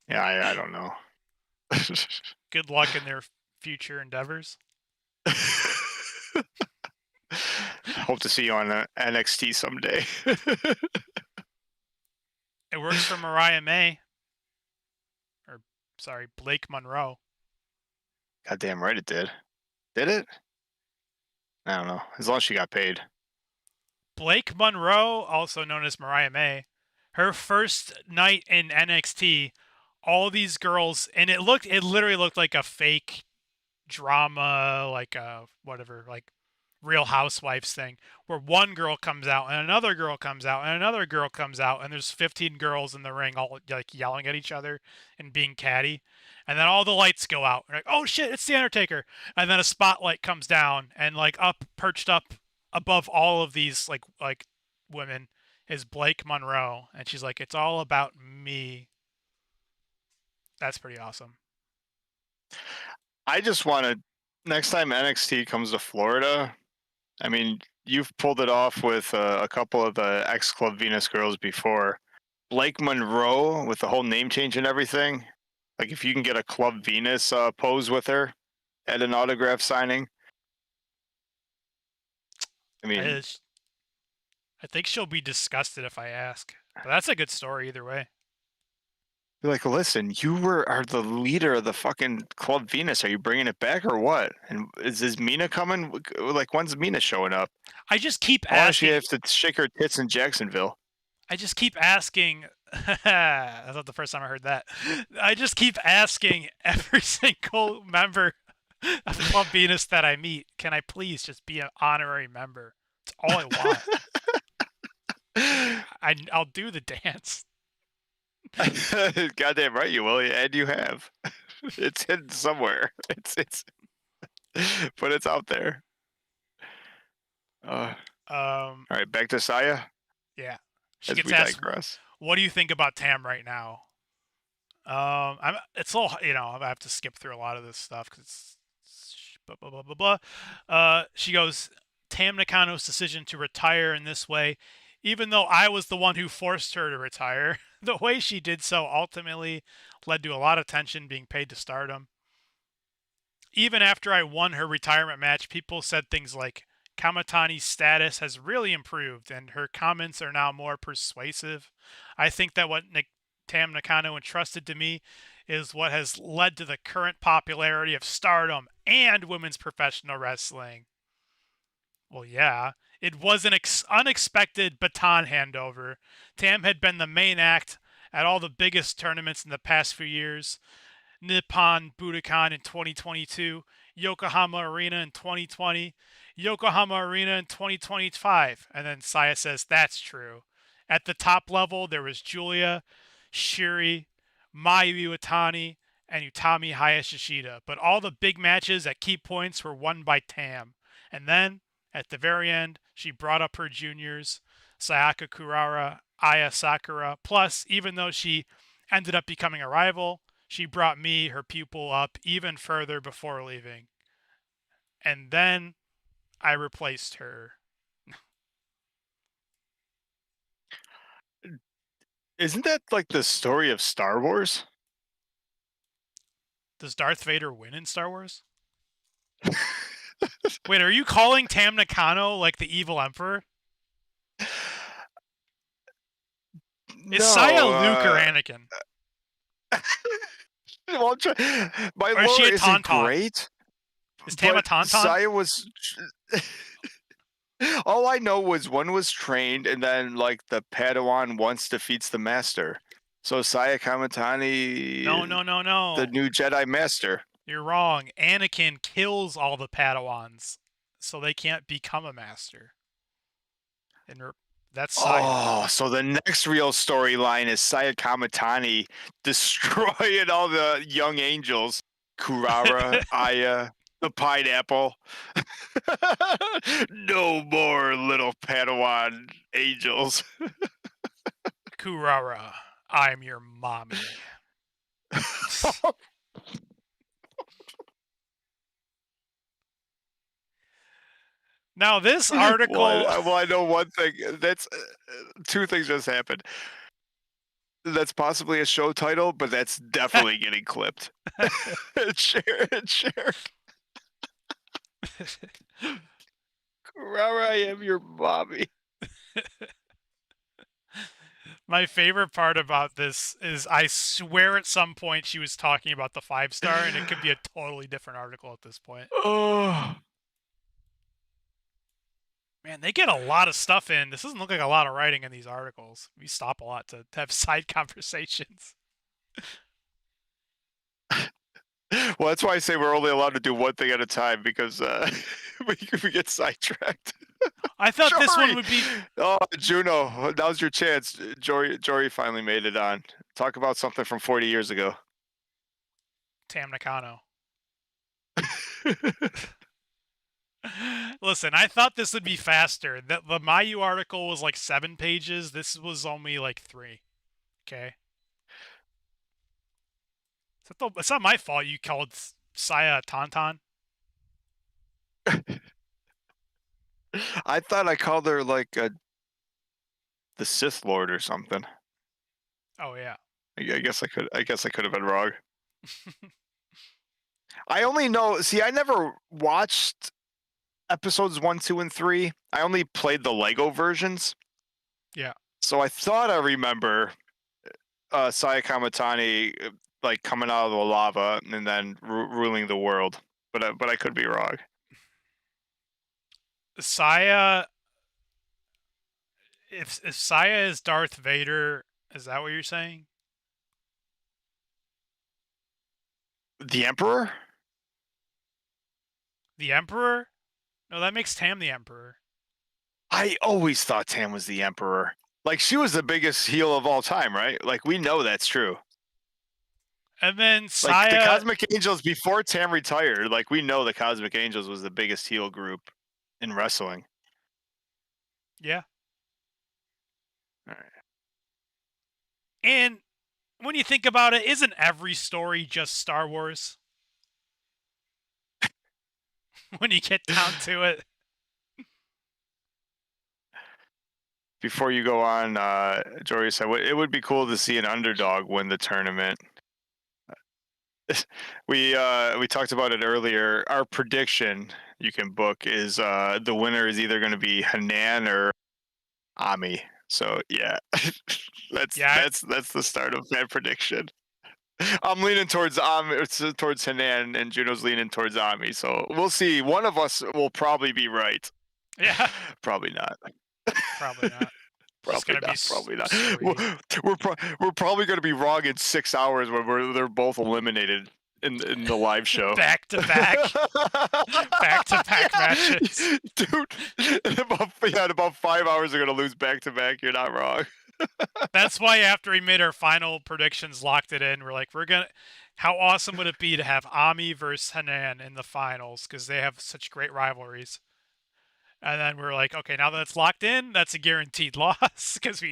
Yeah, I don't know. Good luck in their future endeavors. Hope to see you on NXT someday. It works for Mariah May, or sorry, Blake Monroe. Goddamn right it did. Did it? I don't know. As long as she got paid. Blake Monroe, also known as Mariah May, her first night in NXT, all these girls, and it literally looked like a fake drama, like a whatever, like Real Housewives thing, where one girl comes out and another girl comes out and another girl comes out, and there's 15 girls in the ring all like yelling at each other and being catty, and then all the lights go out. We're like, oh shit, it's the Undertaker, and then a spotlight comes down, and like perched up above all of these like women is Blake Monroe, and she's like, it's all about me. That's pretty awesome. I just want to, next time NXT comes to Florida, I mean, you've pulled it off with a couple of the ex Club Venus girls before. Blake Monroe with the whole name change and everything. Like if you can get a Club Venus pose with her at an autograph signing, I mean, I think she'll be disgusted if I ask. But that's a good story either way. be like, listen, are the leader of the fucking Club Venus. Are you bringing it back or what? And is Mina coming? Like, when's Mina showing up? I just keep How long does she asking. have to shake her tits in Jacksonville? I just keep asking. That's not the first time I heard that. I just keep asking every single member of Club Venus that I meet, can I please just be an honorary member? It's all I want. I'll do the dance. Goddamn right you will, and you have. It's hidden somewhere. But it's out there. Uh, Um, all right, back to Saya yeah. She as gets we asked, digress. "What do you think about Tam right now?" It's a little, I have to skip through a lot of this stuff because it's blah blah blah blah blah. She goes, Tam Nakano's decision to retire in this way, even though I was the one who forced her to retire, the way she did so ultimately led to a lot of tension being paid to Stardom. Even after I won her retirement match, people said things like, Kamatani's status has really improved, and her comments are now more persuasive. I think that what Tam Nakano entrusted to me is what has led to the current popularity of Stardom and women's professional wrestling. Well, yeah, it was an unexpected baton handover. Tam had been the main act at all the biggest tournaments in the past few years. Nippon Budokan in 2022, Yokohama Arena in 2020, Yokohama Arena in 2025. And then Saya says, that's true. At the top level, there was Julia, Shiri, Mayu Iwatani, and Utami Hayashishida. But all the big matches at key points were won by Tam. And then, at the very end, she brought up her juniors, Sayaka Kurara, Aya Sakura. Plus, even though she ended up becoming a rival, she brought me, her pupil, up even further before leaving. and then I replaced her. Isn't that like the story of Star Wars? Does Darth Vader win in Star Wars? Wait, are you calling Tam Nakano like the evil emperor? Is Saya No, Luke or Anakin? well, my Or is she lore a isn't Tauntaun? great, Is Tam a but Tauntaun? Saya was. All I know was one was trained, and then like the Padawan once defeats the Master. So Saya Kamatani No, is no, no, the no. new Jedi Master. You're wrong. Anakin kills all the Padawans, so they can't become a master. And that's Saya. Oh, so the next real storyline is Saya Kamatani destroying all the young angels. Kurara, Aya, the pineapple. No more little Padawan angels. Kurara, I'm your mommy. Now this article. Well, I know one thing. That's two things just happened. That's possibly a show title, but that's definitely getting clipped. Share. Kurara, I am your mommy. My favorite part about this is I swear at some point she was talking about the 5-star, and it could be a totally different article at this point. Oh. Man, they get a lot of stuff in. This doesn't look like a lot of writing in these articles. We stop a lot to have side conversations. Well, that's why I say we're only allowed to do one thing at a time because we get sidetracked. I thought this one Jory! would be. Oh, Juno, now's your chance. Jory finally made it on. Talk about something from 40 years ago. Tam Nakano. Listen, I thought this would be faster. The Mayu article was like 7 pages. This was only like 3. Okay. It's not my fault you called Saya Tauntaun. I thought I called her like the Sith Lord or something. Oh yeah. I guess I could. I guess I could have been wrong. I only know. See, I never watched episodes 1, 2, and 3. I only played the Lego versions. Yeah. So I thought I remember Saya Kamatani like coming out of the lava and then ruling the world, but I could be wrong. Saya. If Saya is Darth Vader, is that what you're saying? The Emperor? The Emperor? No, that makes Tam the Emperor. I always thought Tam was the Emperor. Like she was the biggest heel of all time, right? Like we know that's true. And then Like the Saya. Cosmic Angels before Tam retired, like we know the Cosmic Angels was the biggest heel group in wrestling. Yeah. All right. And when you think about it, isn't every story just Star Wars? When you get down to it. Before you go on, Jory said it would be cool to see an underdog win the tournament. We talked about it earlier. Our prediction you can book is the winner is either going to be Hanan or Ami. So yeah, that's the start of that prediction. I'm leaning towards towards Hanan, and Juno's leaning towards Ami. So we'll see. One of us will probably be right. Yeah. Probably not. Probably not. Probably not. Probably not. Sorry. We're probably going to be wrong in 6 hours when they're both eliminated in the live show. Back to back. Back to back matches. Dude, in about 5 hours they're going to lose back to back. You're not wrong. That's why after we made our final predictions, locked it in, we're like, how awesome would it be to have Ami versus Hanan in the finals because they have such great rivalries. And then we're like, okay, now that it's locked in, that's a guaranteed loss because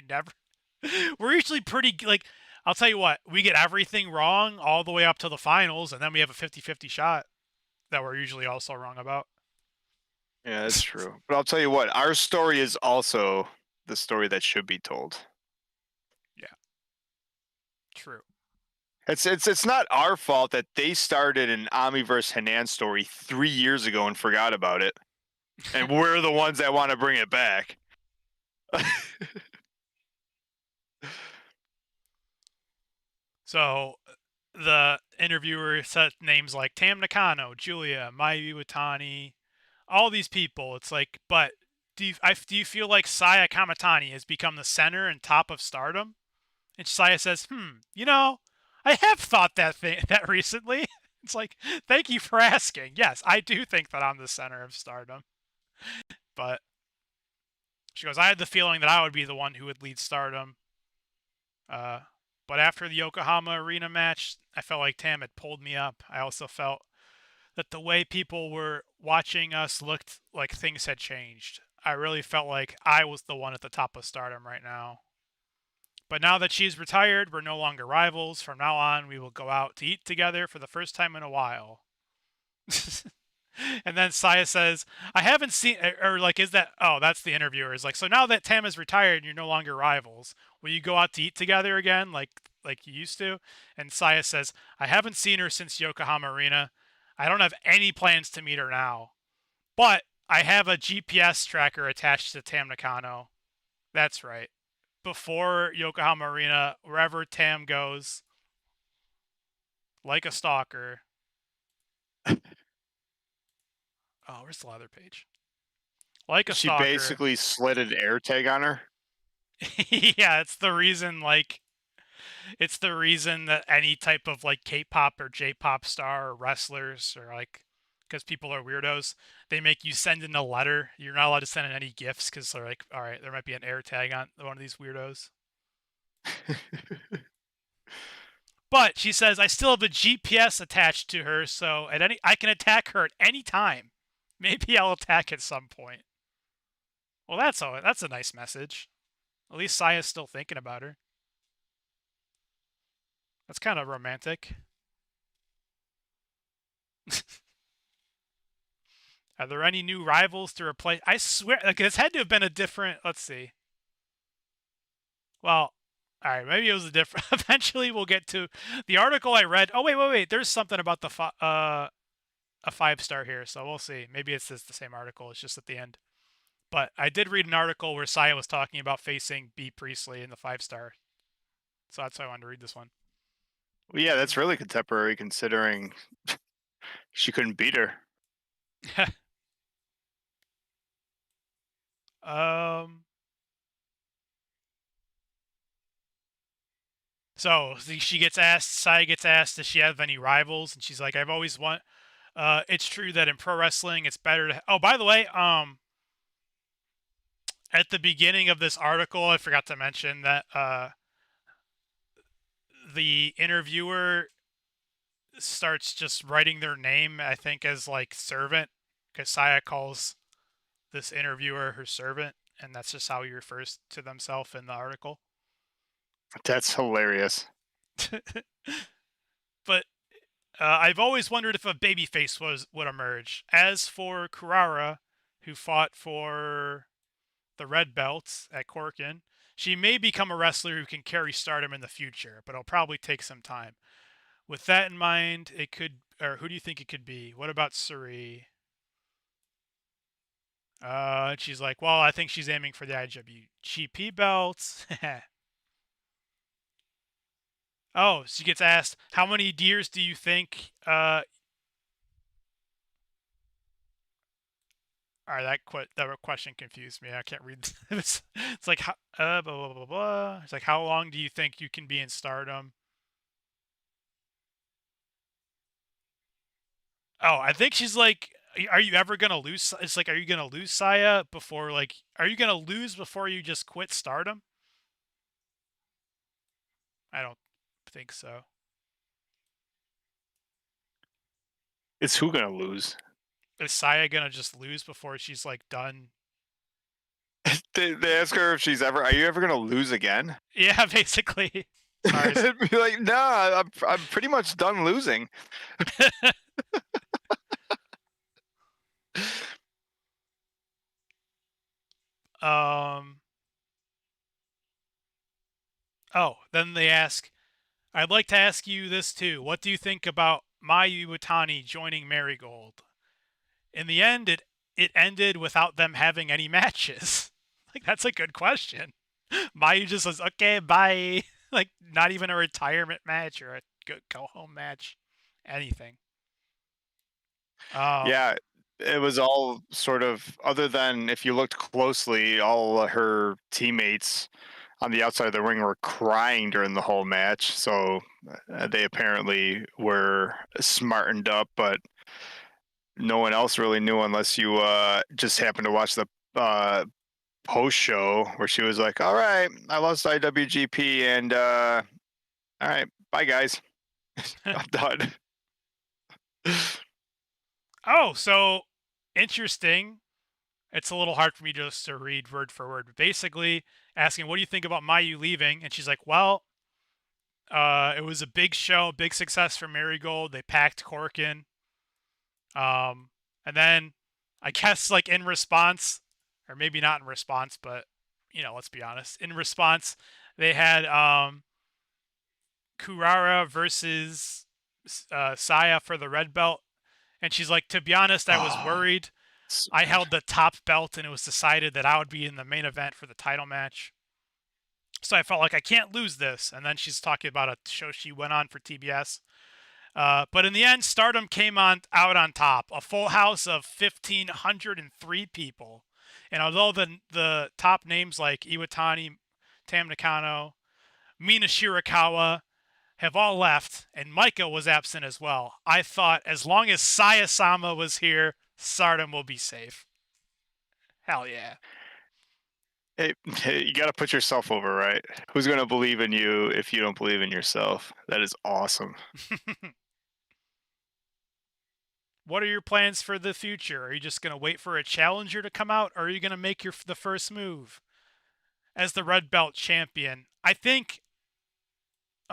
we're usually pretty, like, I'll tell you what, we get everything wrong all the way up to the finals, and then we have a 50-50 shot that we're usually also wrong about. Yeah, that's true. But I'll tell you what, our story is also the story that should be told. Yeah, true. It's not our fault that they started an Ami versus Hanan story 3 years ago and forgot about it, and we're the ones that want to bring it back. So the interviewer said names like Tam Nakano, Julia, Mayu Iwatani, all these people. It's like, but do you feel like Saya Kamatani has become the center and top of Stardom? And Saya says, I have thought that recently. It's like, thank you for asking. Yes, I do think that I'm the center of Stardom. But she goes, I had the feeling that I would be the one who would lead Stardom. Uh, but after the Yokohama Arena match, I felt like Tam had pulled me up. I also felt that the way people were watching us looked like things had changed. I really felt like I was the one at the top of Stardom right now. But now that she's retired, we're no longer rivals. From now on, we will go out to eat together for the first time in a while. And then Saya says, I haven't seen, or like, is that, oh, that's the interviewer. Is like, so now that Tam is retired and you're no longer rivals, will you go out to eat together again like you used to? And Saya says, I haven't seen her since Yokohama Arena. I don't have any plans to meet her now. But I have a GPS tracker attached to Tam Nakano. That's right. Before Yokohama Arena, wherever Tam goes, like a stalker. Oh, where's the other page? Like a She stalker. basically slid an air tag on her. Yeah, it's the reason that any type of like K-pop or J-pop star or wrestlers or like because people are weirdos, they make you send in a letter. You're not allowed to send in any gifts because they're like, all right, there might be an air tag on one of these weirdos. But she says I still have a GPS attached to her, so I can attack her at any time. Maybe I'll attack at some point. Well, that's a nice message. At least Saya's still thinking about her. That's kind of romantic. Are there any new rivals to replace? I swear, like this had to have been a different. Let's see. Well, all right, maybe it was a different. Eventually, we'll get to the article I read. Oh wait. There's something about a 5-star here, so we'll see. Maybe it's just the same article. It's just at the end. But I did read an article where Saya was talking about facing B Priestley in the 5-star, so that's why I wanted to read this one. Well, yeah, that's really contemporary considering she couldn't beat her. um. So she gets asked. Saya gets asked, does she have any rivals? And she's like, I've always want. It's true that in pro wrestling, it's better to. Oh, by the way, at the beginning of this article, I forgot to mention that the interviewer starts just writing their name, I think, as like servant, because Saya calls this interviewer her servant, and that's just how he refers to themselves in the article. That's hilarious. But I've always wondered if a babyface would emerge. As for Kurara, who fought for the red belts at Corkin, she may become a wrestler who can carry Stardom in the future, but it'll probably take some time. With that in mind, it could, or who do you think it could be? What about Suri? And she's like, well, I think she's aiming for the IWGP belts. Oh, she gets asked, how many years do you think? All right, that question confused me. I can't read. It's like blah blah blah blah. It's like, how long do you think you can be in Stardom? Oh, I think she's like, are you ever gonna lose? It's like, are you gonna lose Saya before like, are you gonna lose before you just quit Stardom? I don't think so. Is who gonna lose? Is Saya gonna just lose before she's like done? They ask her if she's ever. Are you ever gonna lose again? Yeah, basically. Sorry. Be like, nah, I'm pretty much done losing. then they ask, I'd like to ask you this too. What do you think about Mayu Iwatani joining Marigold? In the end, it ended without them having any matches. Like, that's a good question. Mayu just says, okay, bye. Like, not even a retirement match or a go home match, anything. Um, Yeah, it was all sort of, other than if you looked closely, all her teammates on the outside of the ring were crying during the whole match. So they apparently were smartened up, but no one else really knew unless you just happened to watch the uh, post show where she was like, "All right, I lost IWGP, and all right, bye guys, I'm done." oh, so interesting. It's a little hard for me just to read word for word, but basically asking, what do you think about Mayu leaving? And she's like, well, it was a big show, big success for Marigold. They packed Corkin. Um, and then I guess like in response, or maybe not in response, but let's be honest. In response, they had Kurara versus Saya for the red belt, and she's like, to be honest, I was Oh, worried. so I good. held the top belt, and it was decided that I would be in the main event for the title match. So I felt like I can't lose this. And then she's talking about a show she went on for TBS. But in the end, Stardom came on out on top. A full house of 1,503 people. And although the top names like Iwatani, Tam Nakano, Mina Shirakawa have all left, and Micah was absent as well, I thought as long as Saya-sama was here, Stardom will be safe. Hell yeah. Hey, you got to put yourself over, right? Who's going to believe in you if you don't believe in yourself? That is awesome. What are your plans for the future? Are you just going to wait for a challenger to come out, or are you going to make the first move as the red belt champion? I think.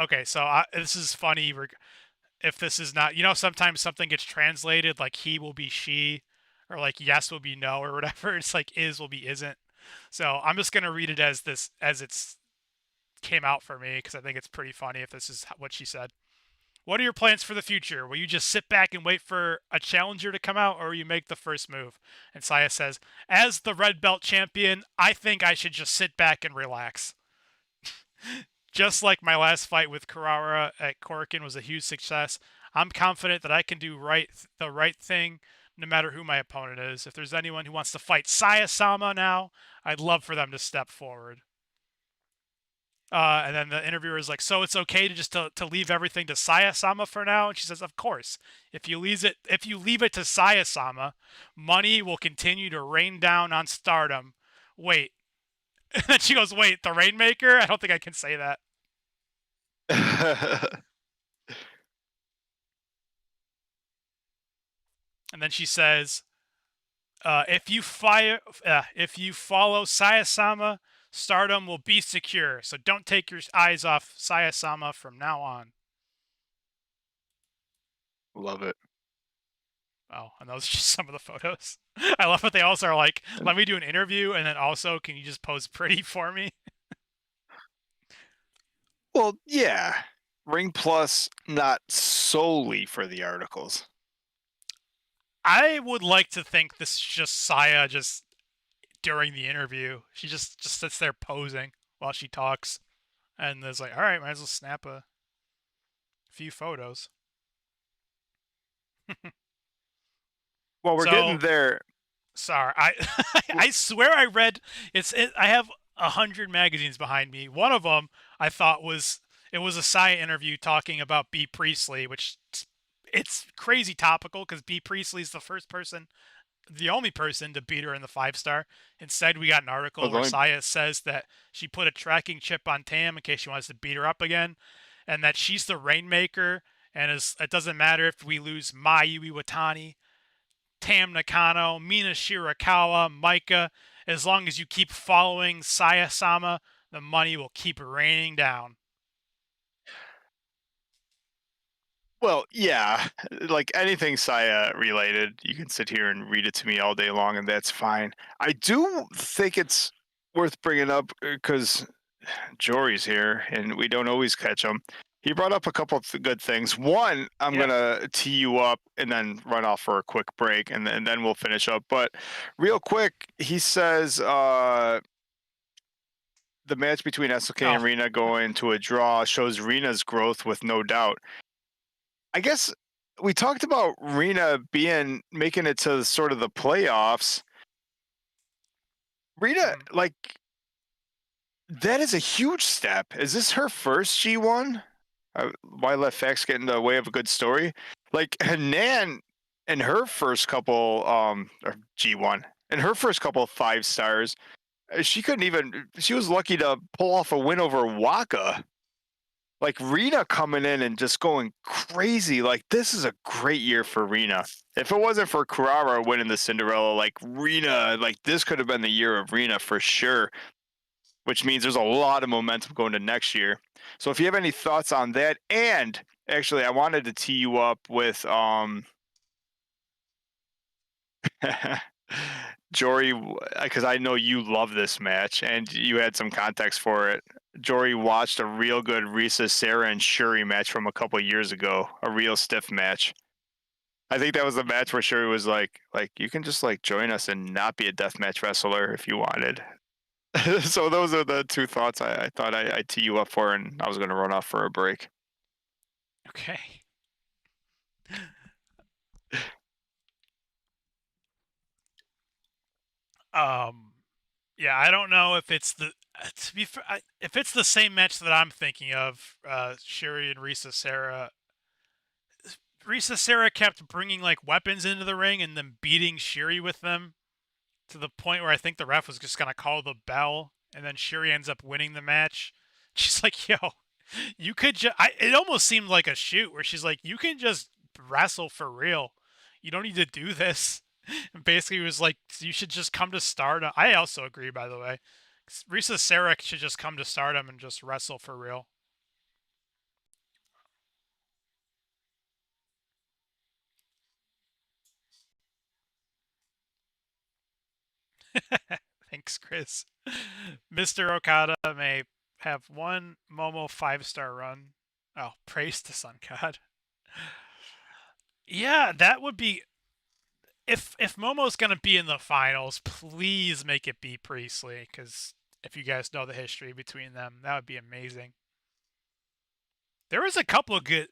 Okay, so this is funny. If this is not, sometimes something gets translated like he will be she, or like yes will be no, or whatever. It's like is will be isn't. So I'm just gonna read it as this as it's came out for me because I think it's pretty funny if this is what she said. What are your plans for the future? Will you just sit back and wait for a challenger to come out, or will you make the first move? And Saya says, as the red belt champion, I think I should just sit back and relax. Just like my last fight with Carrara at Corkin was a huge success, I'm confident that I can do the right thing no matter who my opponent is. If there's anyone who wants to fight Saya-sama now, I'd love for them to step forward. And then the interviewer is like, "So it's okay to just to leave everything to Saya-sama for now?" And she says, "Of course. If you leave it to Saya-sama, money will continue to rain down on Stardom." Wait. And then she goes, "Wait, the Rainmaker? I don't think I can say that." And then she says, if you follow Saya-sama, Stardom will be secure. So don't take your eyes off Saya-sama from now on." Love it. Oh, and those are just some of the photos. I love what they also are like, let me do an interview, and then also, can you just pose pretty for me? Well, yeah. Ring Plus, not solely for the articles. I would like to think this is just Saya just during the interview. She just sits there posing while she talks, and is like, all right, might as well snap a few photos. Well, we're getting So there. sorry, I I swear I read I have 100 magazines behind me. One of them I thought it was a Saya interview talking about B Priestley, which it's crazy topical because B Priestley's the only person to beat her in the 5 star. Instead, we got an article Was where only Saya says that she put a tracking chip on Tam in case she wants to beat her up again, and that she's the Rainmaker, and it doesn't matter if we lose Mayu Iwatani, Tam Nakano, Mina Shirakawa, Micah. As long as you keep following Saya-sama, the money will keep raining down. well, yeah. Like anything Saya related, you can sit here and read it to me all day long, and that's fine. I do think it's worth bringing up because Jory's here, and we don't always catch him. He brought up a couple of good things. One, I'm Yeah. gonna tee you up and then run off for a quick break, and then we'll finish up. But real quick, he says the match between SLK Oh. and Rena going to a draw shows Rena's growth with no doubt. I guess we talked about Rena making it to sort of the playoffs. Rena, Mhm. like, that is a huge step. Is this her first G1? Why let facts get in the way of a good story? Like Hanan in her first couple or G1 in her first couple of 5 stars, she couldn't even. She was lucky to pull off a win over Waka. Like Rena coming in and just going crazy. Like this is a great year for Rena. If it wasn't for Carrara winning the Cinderella, like Rena, like this could have been the year of Rena for sure, which means there's a lot of momentum going to next year. So if you have any thoughts on that, and actually I wanted to tee you up with Jory, because I know you love this match and you had some context for it. Jory watched a real good Risa, Sarah, and Shuri match from a couple years ago, a real stiff match. I think that was the match where Shuri was like you can just like join us and not be a deathmatch wrestler if you wanted. So those are the two thoughts I thought I'd tee you up for, and I was going to run off for a break. Okay. Um. Yeah, I don't know if it's the to be if it's the same match that I'm thinking of, Shuri and Risa Sarah. Risa Sarah kept bringing like weapons into the ring and then beating Shuri with them to the point where I think the ref was just gonna call the bell, and then Shuri ends up winning the match. She's like, "Yo, you could just." It almost seemed like a shoot where she's like, "You can just wrestle for real. You don't need to do this." And basically, it was like, "You should just come to Stardom." I also agree, by the way. Risa Sarah should just come to Stardom and just wrestle for real. Thanks, Chris. Mr. Okada may have one Momo 5-star run. Oh, praise the Sun God. Yeah, that would be if Momo's gonna be in the finals, please make it be Priestley, because if you guys know the history between them, that would be amazing. There was a couple good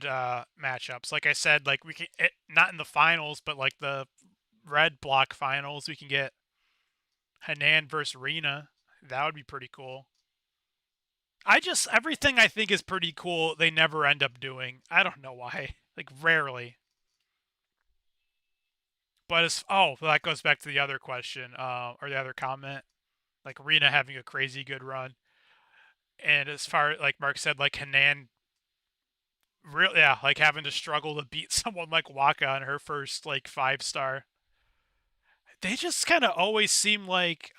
matchups. Like I said, like not in the finals, but like the red block finals, we can get Hanan versus Rena. That would be pretty cool. Everything I think is pretty cool, they never end up doing. I don't know why. Like rarely. But that goes back to the other question, or the other comment, like Rena having a crazy good run. And as far like Mark said, like Hanan, really, yeah, like having to struggle to beat someone like Waka on her first like 5-star. They just kind of always seem like,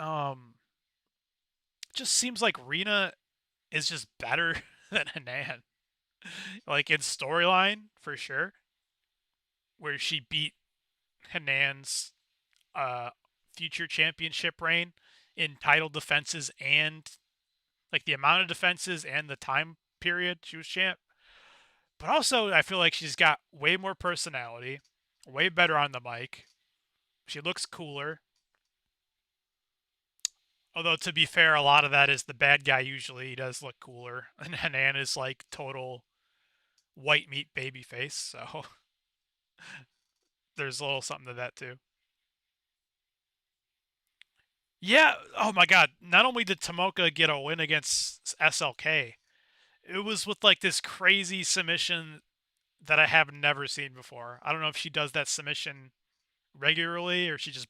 just seems like Rena is just better than Hanan. Like in storyline for sure, where she beat Hanan's uh future championship reign in title defenses and like the amount of defenses and the time period she was champ. But also, I feel like she's got way more personality, way better on the mic. She looks cooler. Although, to be fair, a lot of that is the bad guy usually does look cooler. And Hanan is like total white meat baby face. So there's a little something to that too. Yeah. Oh my God. Not only did Tomoka get a win against SLK, it was with like this crazy submission that I have never seen before. I don't know if she does that submission regularly or she just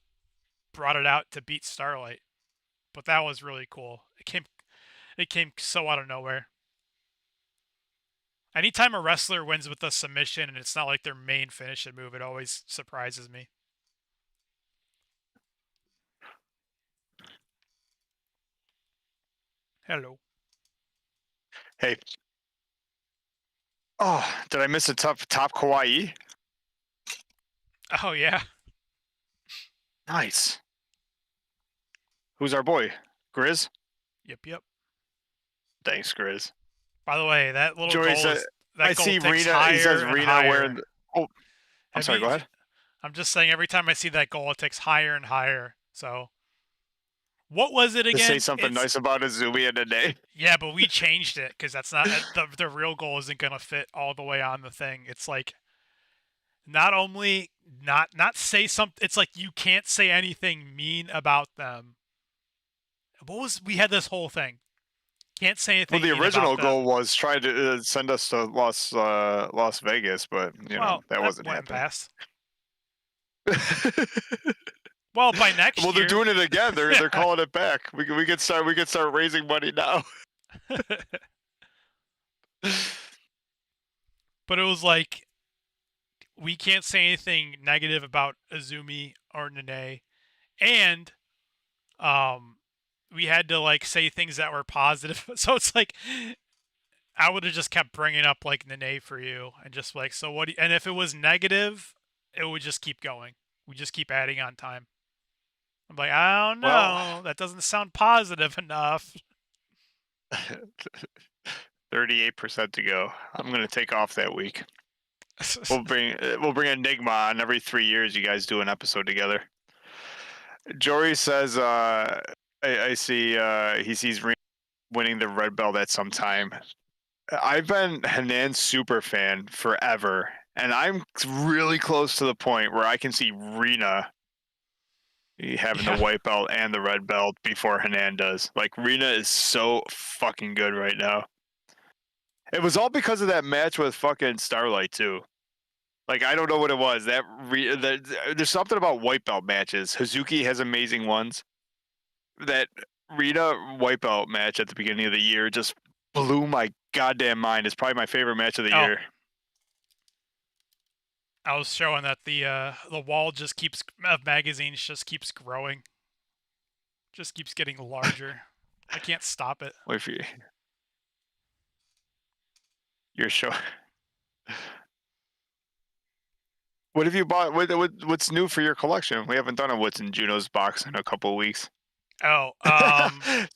brought it out to beat Starlight. But that was really cool. It came so out of nowhere. Anytime a wrestler wins with a submission and it's not like their main finishing move, it always surprises me. Hello. Hey, oh, did I miss a top Kawaii? Oh yeah. Nice. Who's our boy? Grizz? Yep. Thanks, Grizz. By the way, that little Joey goal said, is I that goal see ticks Rena. He higher says and Rena wearing. higher. Oh, I'm Have sorry. Go you? ahead. I'm just saying. Every time I see that goal, it ticks higher and higher. So, what was it To say again? something It's nice about Azumi and Nene. yeah, but we changed it because that's not the real goal isn't gonna fit all the way on the thing. It's like not only not say something. It's like you can't say anything mean about them. What was we had this whole thing? Can't say Well, anything the mean about original goal them. was try to send us to Las Vegas, but Well, that that wasn't went happening. past. Well, by next Well, they're year. doing it again. They're calling it back. We could start raising money now. But it was like we can't say anything negative about Azumi or Nene, and um, we had to like say things that were positive. So it's like I would have just kept bringing up like Nene for you, and just like so what? And if it was negative, it would just keep going. We just keep adding on time. I'm like, I don't Well, know. That doesn't sound positive enough. 38% to go. I'm gonna take off that week. We'll bring Enigma on every 3 years. You guys do an episode together. Jory says, I see he sees winning the red belt at some time. I've been Hanan's super fan forever, and I'm really close to the point where I can see Rena having the Yeah. white belt and the red belt before Hanan does. Like, Rena is so fucking good right now. It was all because of that match with fucking Starlight too. Like, I don't know what it was. There's something about white belt matches. Hazuki has amazing ones. That Rita white belt match at the beginning of the year just blew my goddamn mind. It's probably my favorite match of the Oh, year. I was showing that the wall just keeps of magazines just keeps growing, just keeps getting larger. I can't stop it. If you're sure. What have you bought? What's new for your collection? We haven't done a What's in Juno's box in a couple of weeks. Oh,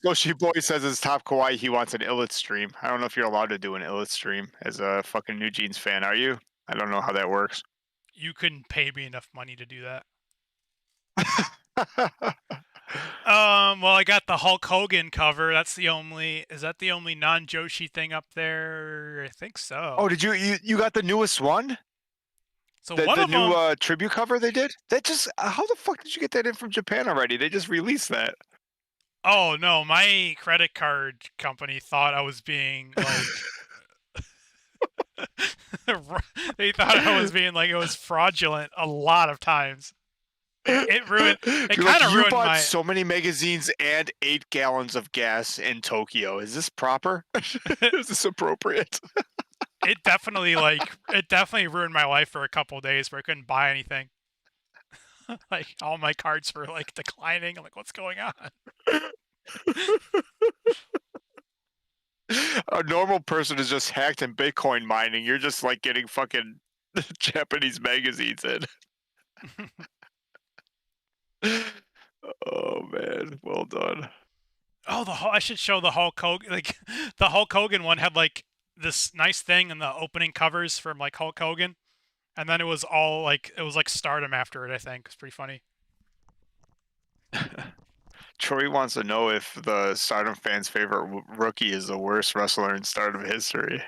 Goshi Boy says his top kawaii he wants an Illit stream. I don't know if you're allowed to do an Illit stream as a fucking New Jeans fan. Are you? I don't know how that works. you couldn't pay me enough money to do that. Well, I got the Hulk Hogan cover. That's the only. Is that the only non-Joshi thing up there? I think so. Oh, did you got the newest one? So The one the of new them. tribute cover they did? That just how the fuck did you get that in from Japan already? They just released that. Oh no, my credit card company thought I was being like. They thought I was being like it was fraudulent a lot of times. It ruined. It You're like, kind of you ruined bought my. so many magazines and 8 gallons of gas in Tokyo. Is this proper? Is this appropriate? It definitely ruined my life for a couple of days where I couldn't buy anything. Like all my cards were like declining. I'm like, what's going on? A normal person is just hacked in Bitcoin mining. You're just like getting fucking Japanese magazines in. Oh man, well done. Oh, I should show the Hulk Hogan. Like the Hulk Hogan one had like this nice thing in the opening covers from like Hulk Hogan, and then it was all like it was like Stardom after it. I think it's pretty funny. Troy wants to know if the Stardom fans' favorite rookie is the worst wrestler in Stardom history.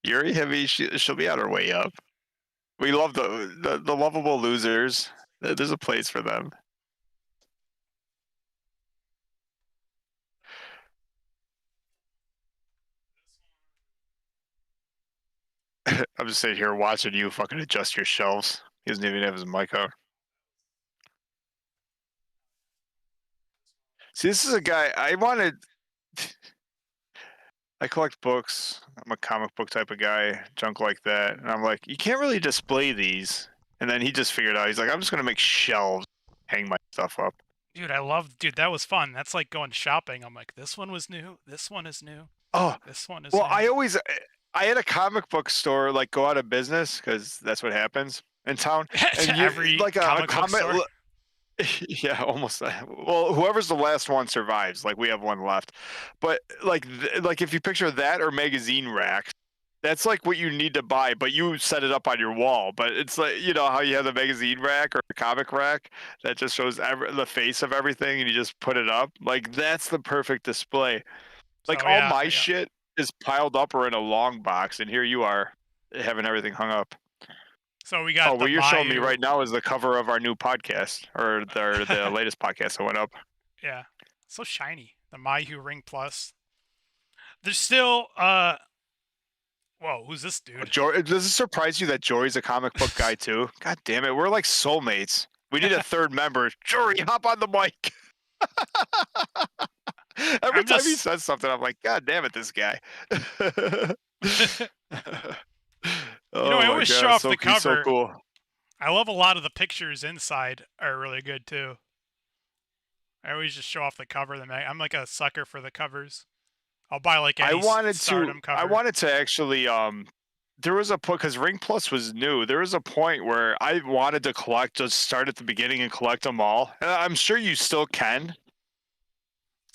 Yuri Heavy, she'll be on her way up. We love the lovable losers. There's a place for them. I'm just sitting here watching you fucking adjust your shelves. He doesn't even have his mic on. See, this is a guy I wanted. I collect books. I'm a comic book type of guy, junk like that. And I'm like, you can't really display these. And then he just figured out, he's like, I'm just going to make shelves, hang my stuff up. Dude, that was fun. That's like going shopping. I'm like, this one was new. This one is new. Oh, This one is well, new. I had a comic book store like go out of business because that's what happens in town. And you Every like a comic book comic, store. Yeah, almost. Well, whoever's the last one survives. Like we have one left, but like if you picture that or magazine racks, that's like what you need to buy. But you set it up on your wall. But it's like how you have the magazine rack or the comic rack that just shows the face of everything, and you just put it up. Like that's the perfect display. Like So all yeah, my yeah. shit is piled up or in a long box, and here you are having everything hung up. So we Oh, got the what you're showing me Mayu. right now is the cover of our new podcast or the latest podcast that went up. Yeah, so shiny. The Mayu Ring Plus. There's still Whoa, who's this dude? Does it surprise you that Jory's a comic book guy too? God damn it, we're like soulmates. We need a third member. Jory, hop on the mic. Every I'm time he just says something, I'm like, God damn it, this guy. I Oh my always show god, off the he's so cover. cool. I love a lot of the pictures inside are really good too. I always just show off the cover of the mag. I'm like a sucker for the covers. I'll buy like I any wanted to Stardom I cover. wanted to actually there was a point because Ring Plus was new. There was a point where I wanted to collect, just start at the beginning and collect them all. And I'm sure you still can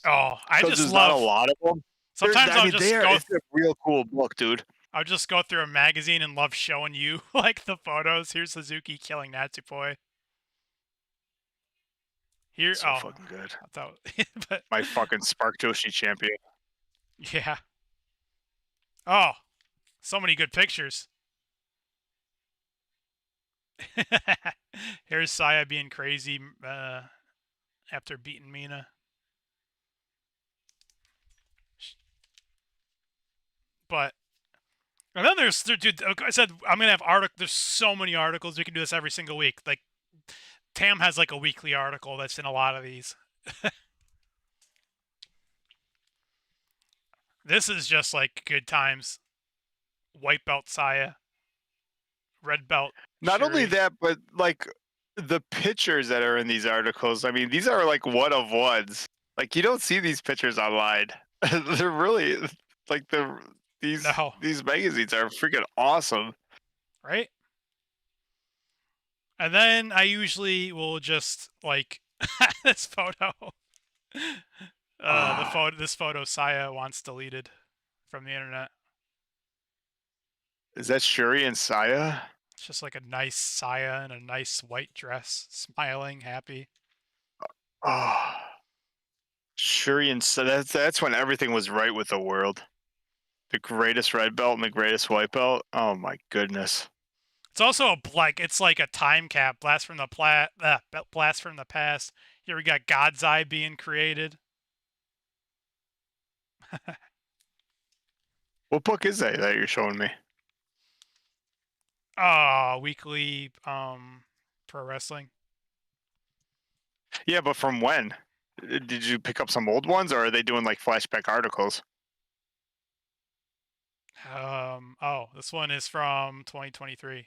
Oh, I because just there's not a love. lot of them. Sometimes I mean, they are. It's a real cool book, dude. I'll just go through a magazine and love showing you like the photos. Here's Suzuki killing Natsupoi. Here, So fucking good. I thought, but My fucking Spark Joshi champion. yeah. Oh, so many good pictures. Here's Saya being crazy after beating Mina. But and then dude. Like I said, I'm gonna have There's so many articles. We can do this every single week. Like Tam has like a weekly article that's in a lot of these. This is just like good times. White belt Saya, red belt Not only Shuri. that, but like the pictures that are in these articles. I mean, these are like one of ones. Like you don't see these pictures online. They're really like No, these magazines are freaking awesome. right? And then I usually will just like this photo. Ah, This photo Saya wants deleted from the internet. is that Shuri and Saya? It's just like a nice Saya in a nice white dress, smiling, happy. Oh, Shuri and that's when everything was right with the world. The greatest red belt and the greatest white belt. Oh my goodness. It's also it's like a time cap, blast from the past. Here we got God's Eye being created. What book is that you're showing me? Weekly pro wrestling. Yeah, but from when? Did you pick up some old ones, or are they doing like flashback articles? This one is from 2023.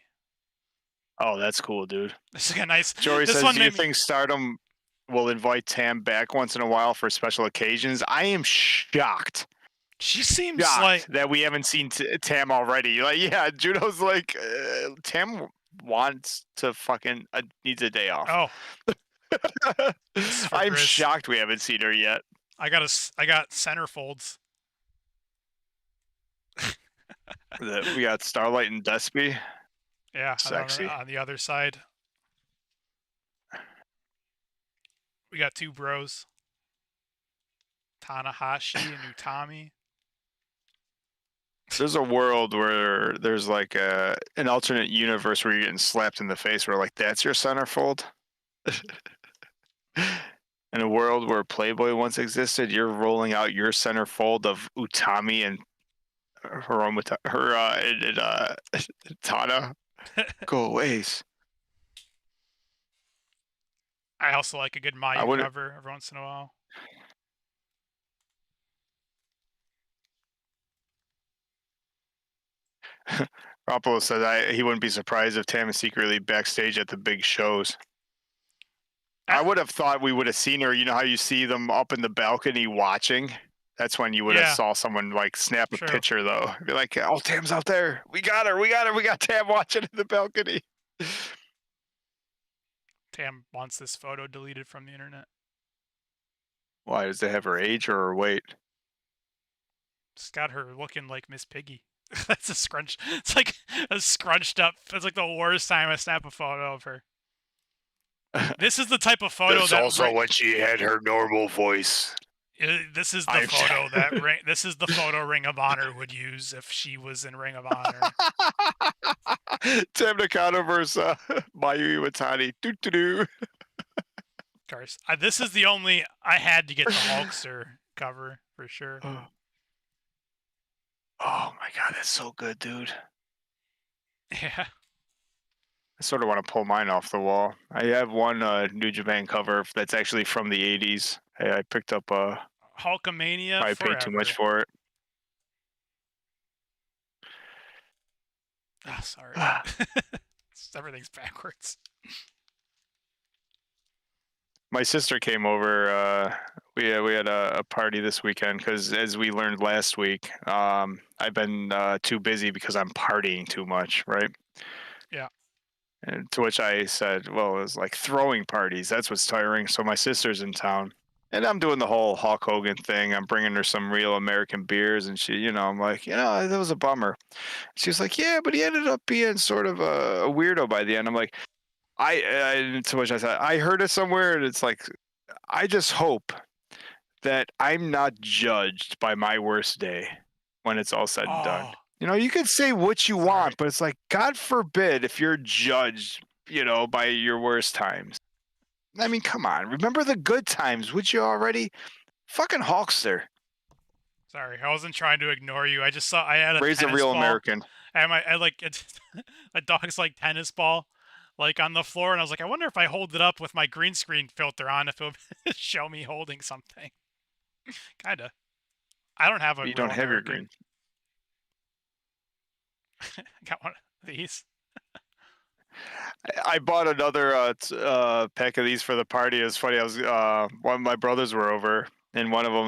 Oh, that's cool, dude. This is a nice. Jory This says, one "Do you made me. think Stardom will invite Tam back once in a while for special occasions?" I am She seems shocked like. that we haven't seen Tam already. Like, yeah, Juno's like, Tam wants to fucking needs a day off. Oh, this is for I'm Grizz. shocked we haven't seen her yet. I got centerfolds. We got Starlight and Despy. Yeah, Sexy. on the other side, we got two bros, Tanahashi and Utami. There's a world where there's like an alternate universe where you're getting slapped in the face where like that's your centerfold. In a world where Playboy once existed, you're rolling out your centerfold of Utami and Tana. Go away. I also like a good I Mayu wouldn't. cover every once in a while. Garoppolo said he wouldn't be surprised if Tam is secretly backstage at the big shows. I would have thought we would have seen her. You know how you see them up in the balcony watching? That's when you would have saw someone like snap a True. picture though. Be like, "Oh, Tam's out there. We got her. We got Tam watching in the balcony." Pam wants this photo deleted from the internet. Why does it have her age or her weight? It's got her looking like Miss Piggy. That's a scrunch. It's like a scrunched up. It's like the worst time I snap a photo of her. This is the type of photo That's that. also when she had her normal voice. This is the photo that. This is the photo Ring of Honor would use if she was in Ring of Honor. Tam Nakano versus Mayu Iwatani. Doo-doo-doo. Of course, this is the only. I had to get the Hulkster cover for sure. Oh my god, that's so good, dude. Yeah. I sort of want to pull mine off the wall. I have one New Japan cover that's actually from the 80s. I picked up Hulkamania I forever. paid too much for it. Ah, sorry. Everything's backwards. My sister came over. We had a party this weekend because, as we learned last week, I've been too busy because I'm partying too much, right? Yeah. And to which I said, well, it was like throwing parties. That's what's tiring. So my sister's in town. And I'm doing the whole Hulk Hogan thing. I'm bringing her some real American beers. And she, I'm like, that was a bummer. She was like, yeah, but he ended up being sort of a weirdo by the end. I'm like, to which I said, I heard it somewhere. And it's like, I just hope that I'm not judged by my worst day when it's all said and done. You can say what you want, but it's like, God forbid if you're judged, by your worst times. I mean, come on. Remember the good times, would you already? Fucking Hulkster. Sorry, I wasn't trying to ignore you. I just saw I had a Raise a tennis real ball. American. And I like a dog's like tennis ball, like on the floor, and I was like, I wonder if I hold it up with my green screen filter on, if it would show me holding something. Kinda. I don't have a. You real don't have your American. green. Got one of these. I bought another pack of these for the party. It was funny. I was one of my brothers were over, and one of them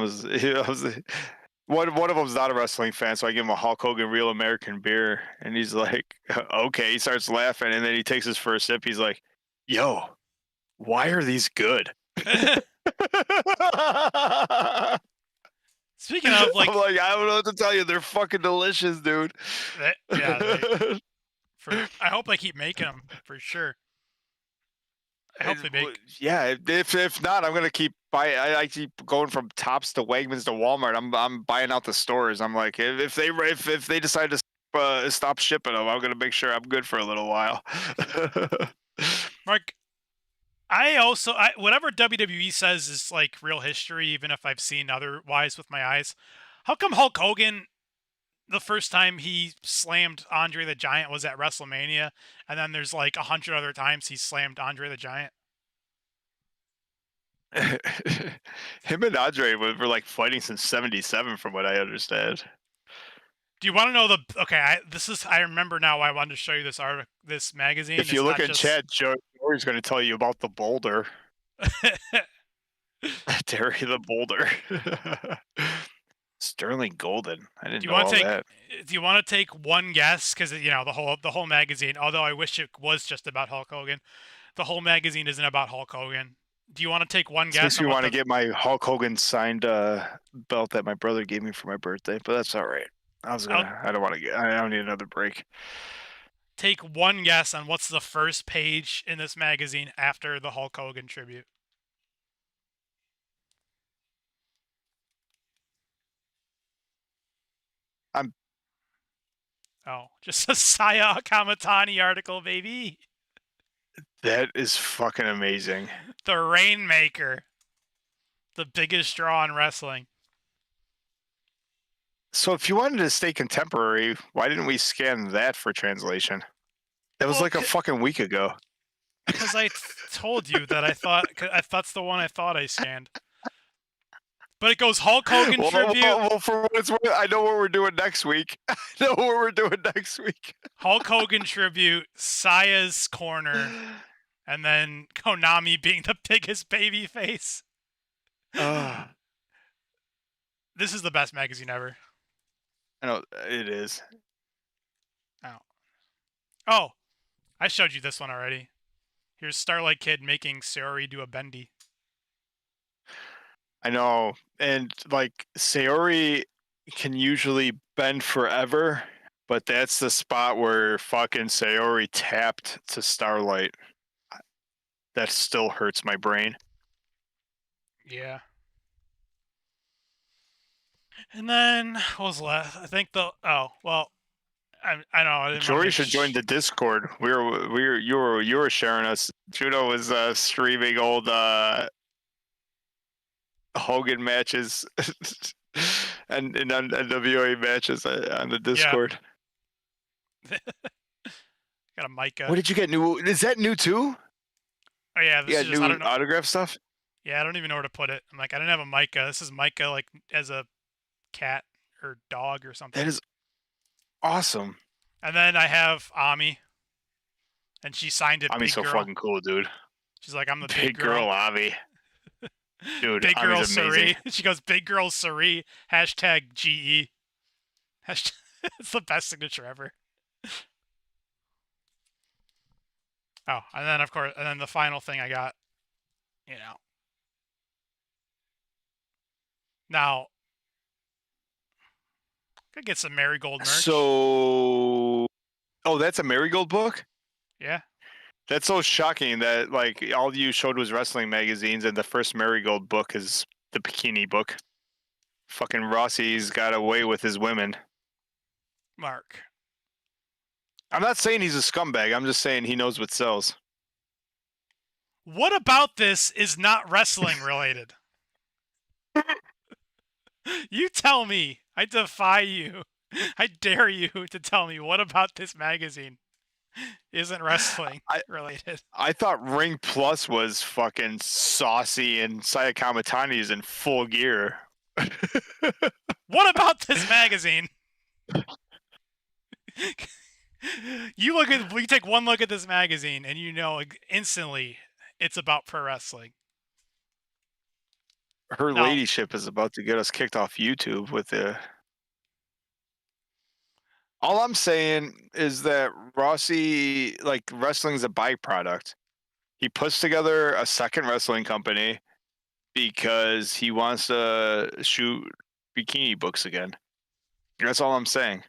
one of them's not a wrestling fan, so I give him a Hulk Hogan Real American beer, and he's like, "Okay." He starts laughing, and then he takes his first sip. He's like, "Yo, why are these good?" Speaking of, like, I'm like, I don't know what to tell you. They're fucking delicious, dude. I hope they keep making them for sure. I hope they make. Yeah, if not, I'm gonna keep buying. I keep going from Tops to Wegmans to Walmart. I'm buying out the stores. I'm like, if they decide to stop shipping them, I'm gonna make sure I'm good for a little while. Mark, whatever WWE says is like real history, even if I've seen otherwise with my eyes. How come Hulk Hogan, the first time he slammed Andre the Giant was at WrestleMania, and then there's like 100 other times he slammed Andre the Giant? Him and Andre were like fighting since '77, from what I understand. Do you want to know the? Okay, I remember now why I wanted to show you this magazine. If you look in chat, Joey's going to tell you about the boulder. Terry the Boulder. Sterling Golden. I didn't know all that. Do you want to take one guess? Because the whole magazine. Although I wish it was just about Hulk Hogan, the whole magazine isn't about Hulk Hogan. Do you want to take one guess? Makes me want to get my Hulk Hogan signed belt that my brother gave me for my birthday, but that's all right. I don't need another break. Take one guess on what's the first page in this magazine after the Hulk Hogan tribute. Just a Saya Kamatani article, baby. That is fucking amazing. The Rainmaker. The biggest draw in wrestling. So if you wanted to stay contemporary, why didn't we scan that for translation? That was like a fucking week ago. Because I told you that that's the one I thought I scanned. But it goes Hulk Hogan tribute. Well, for what it's worth, I know what we're doing next week. Hulk Hogan tribute, Saya's corner, and then Konami being the biggest baby face. This is the best magazine ever. I know it is. Oh, I showed you this one already. Here's Starlight Kid making Sayori do a bendy. I know, and like Sayori can usually bend forever, but that's the spot where fucking Sayori tapped to Starlight. That still hurts my brain. Yeah. And then what was left? I think the I know I didn't want to Jory make should join the Discord. You were sharing us. Judo was streaming old Hogan matches and NWA matches on the yeah. Discord. Got a Micah. What did you get new? Is that new too? Oh yeah, You this is got just I new don't know. autograph stuff? Yeah, I don't even know where to put it. I'm like I didn't have a Micah. This is Micah like as a cat or dog or That something. is awesome. And then I have Ami, and she signed it Ami's Big so Girl. fucking cool, dude. She's like I'm the big Big girl. girl Ami. Dude, Big Ami's girl amazing. Suri. She goes big girl Suri. Hashtag GE. Hashtag, it's the best signature ever. Oh, and then of course, and then the final thing I got, you know. Now, could get some Marigold merch. So, oh, that's a Marigold book? Yeah. That's so shocking that like all you showed was wrestling magazines, and the first Marigold book is the bikini book. Fucking Rossi's got away with his women. Mark. I'm not saying he's a scumbag. I'm just saying he knows what sells. What about this is not wrestling related? You tell me. I defy you. I dare you to tell me what about this magazine isn't wrestling I related. I thought Ring Plus was fucking saucy and Saya Kamatani is in full gear. What about this magazine? You take one look at this magazine and you know instantly it's about pro wrestling. Her Now, ladyship is about to get us kicked off YouTube with the. All I'm saying is that Rossi, like wrestling's a byproduct. He puts together a second wrestling company because he wants to shoot bikini books again. That's all I'm saying.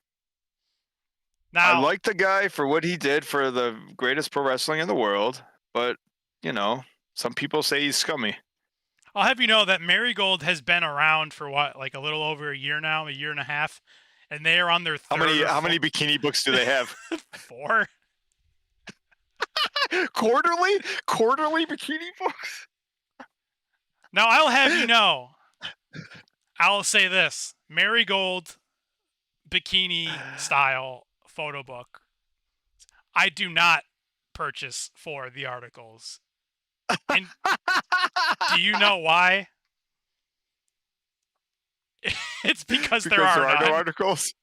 I now like the guy for what he did for the greatest pro wrestling in the world, but some people say he's scummy. I'll have you know that Marigold has been around for what, like a little over a year now, a year and a half, and they are on their How third many or how many bikini books do they have? four. Quarterly bikini books. Now I'll have you know, I'll say this: Marigold bikini style photo book. I do not purchase for the articles. And do you know why? It's because there Because are there are none. no articles.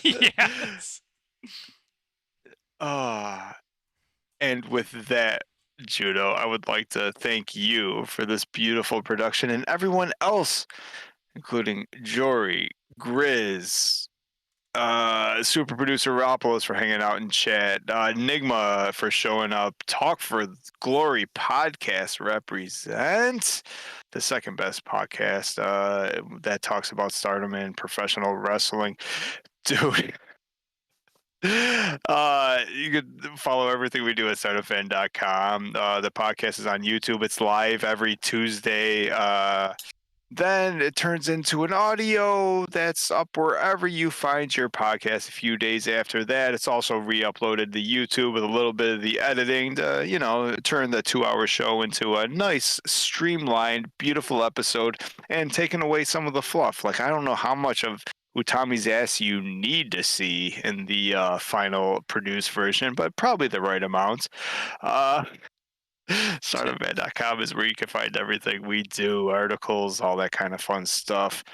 Yes. And with that, Judo, I would like to thank you for this beautiful production and everyone else, including Jory, Grizz, super producer Ropolis for hanging out in chat, Enigma for showing up, Talk for Glory podcast represent the second best podcast that talks about stardom and professional wrestling. Dude. You could follow everything we do at stardomfan.com. The podcast is on YouTube. It's live every Tuesday. Then it turns into an audio that's up wherever you find your podcast a few days after that. It's also re-uploaded to YouTube with a little bit of the editing to, turn the 2-hour show into a nice, streamlined, beautiful episode and taking away some of the fluff. Like, I don't know how much of Utami's ass you need to see in the final produced version, but probably the right amount. StardomFan.com is where you can find everything we do, articles, all that kind of fun stuff.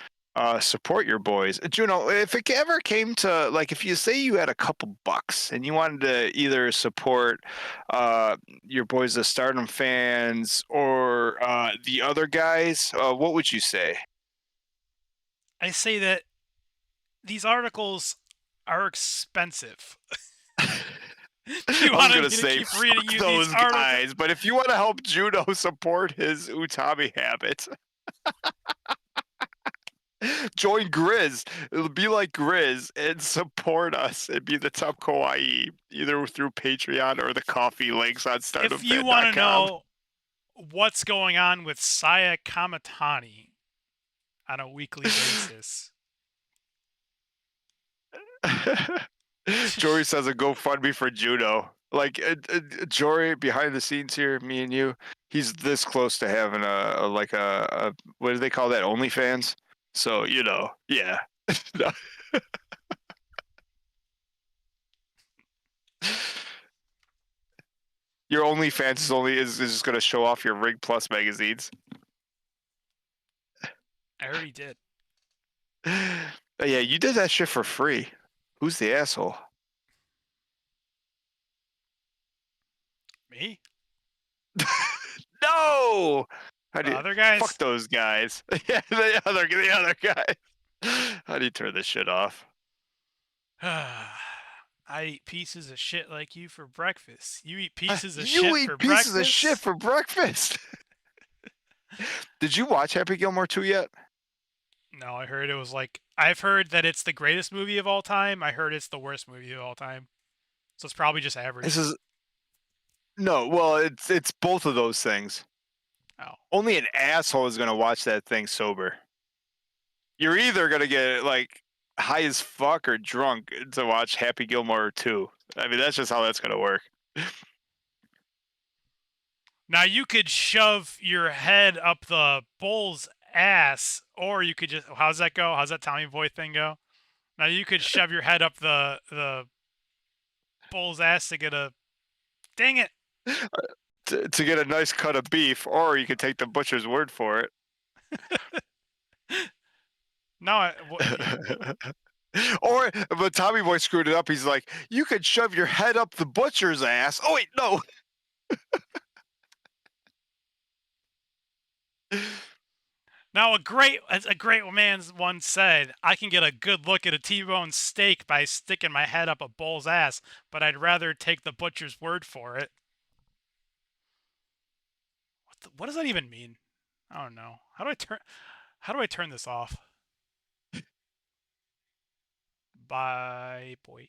Support your boys. Juno, if it ever came to, like, if you say you had a couple bucks and you wanted to either support your boys, the Stardom fans, or the other guys, what would you say? I say that these articles are expensive. Do you I was want gonna me to say keep reading fuck you these those articles? guys, but if you want to help Juno support his utami habit, join Grizz. It'll be like Grizz and support us and be the top kawaii either through Patreon or the coffee links on If you want to StardomFan.com. know what's going on with Saya Kamatani on a weekly basis. Jory says a GoFundMe for Juno. Like Jory behind the scenes here, me and you, he's this close to having a what do they call that? OnlyFans. So yeah. No. Your OnlyFans is just gonna show off your Ring Plus magazines. I already did. Yeah, you did that shit for free. Who's the asshole? Me? No. How The do you other fuck guys? those guys? Yeah, the other guys. How do you turn this shit off? I eat pieces of shit like you for breakfast. You eat pieces of You shit for eat pieces of shit breakfast? for breakfast. Did you watch Happy Gilmore 2 yet? No, I heard it was like I've heard that it's the greatest movie of all time. I heard it's the worst movie of all time. So it's probably just This average. is no, well, it's both of those things. Oh. Only an asshole is gonna watch that thing sober. You're either gonna get like high as fuck or drunk to watch Happy Gilmore 2. I mean, that's just how that's gonna work. Now you could shove your head up the bull's ass, or you could just how's that go? How's that Tommy Boy thing go? Now you could shove your head up the bull's ass to get a dang it. To get a nice cut of beef, or you could take the butcher's word for it. No, Or, but Tommy Boy screwed it up. He's like, you could shove your head up the butcher's ass. Oh wait, no. now as a great man once said, I can get a good look at a T-bone steak by sticking my head up a bull's ass, but I'd rather take the butcher's word for it. What does that even mean? I don't know. How do I turn this off? Bye, boy.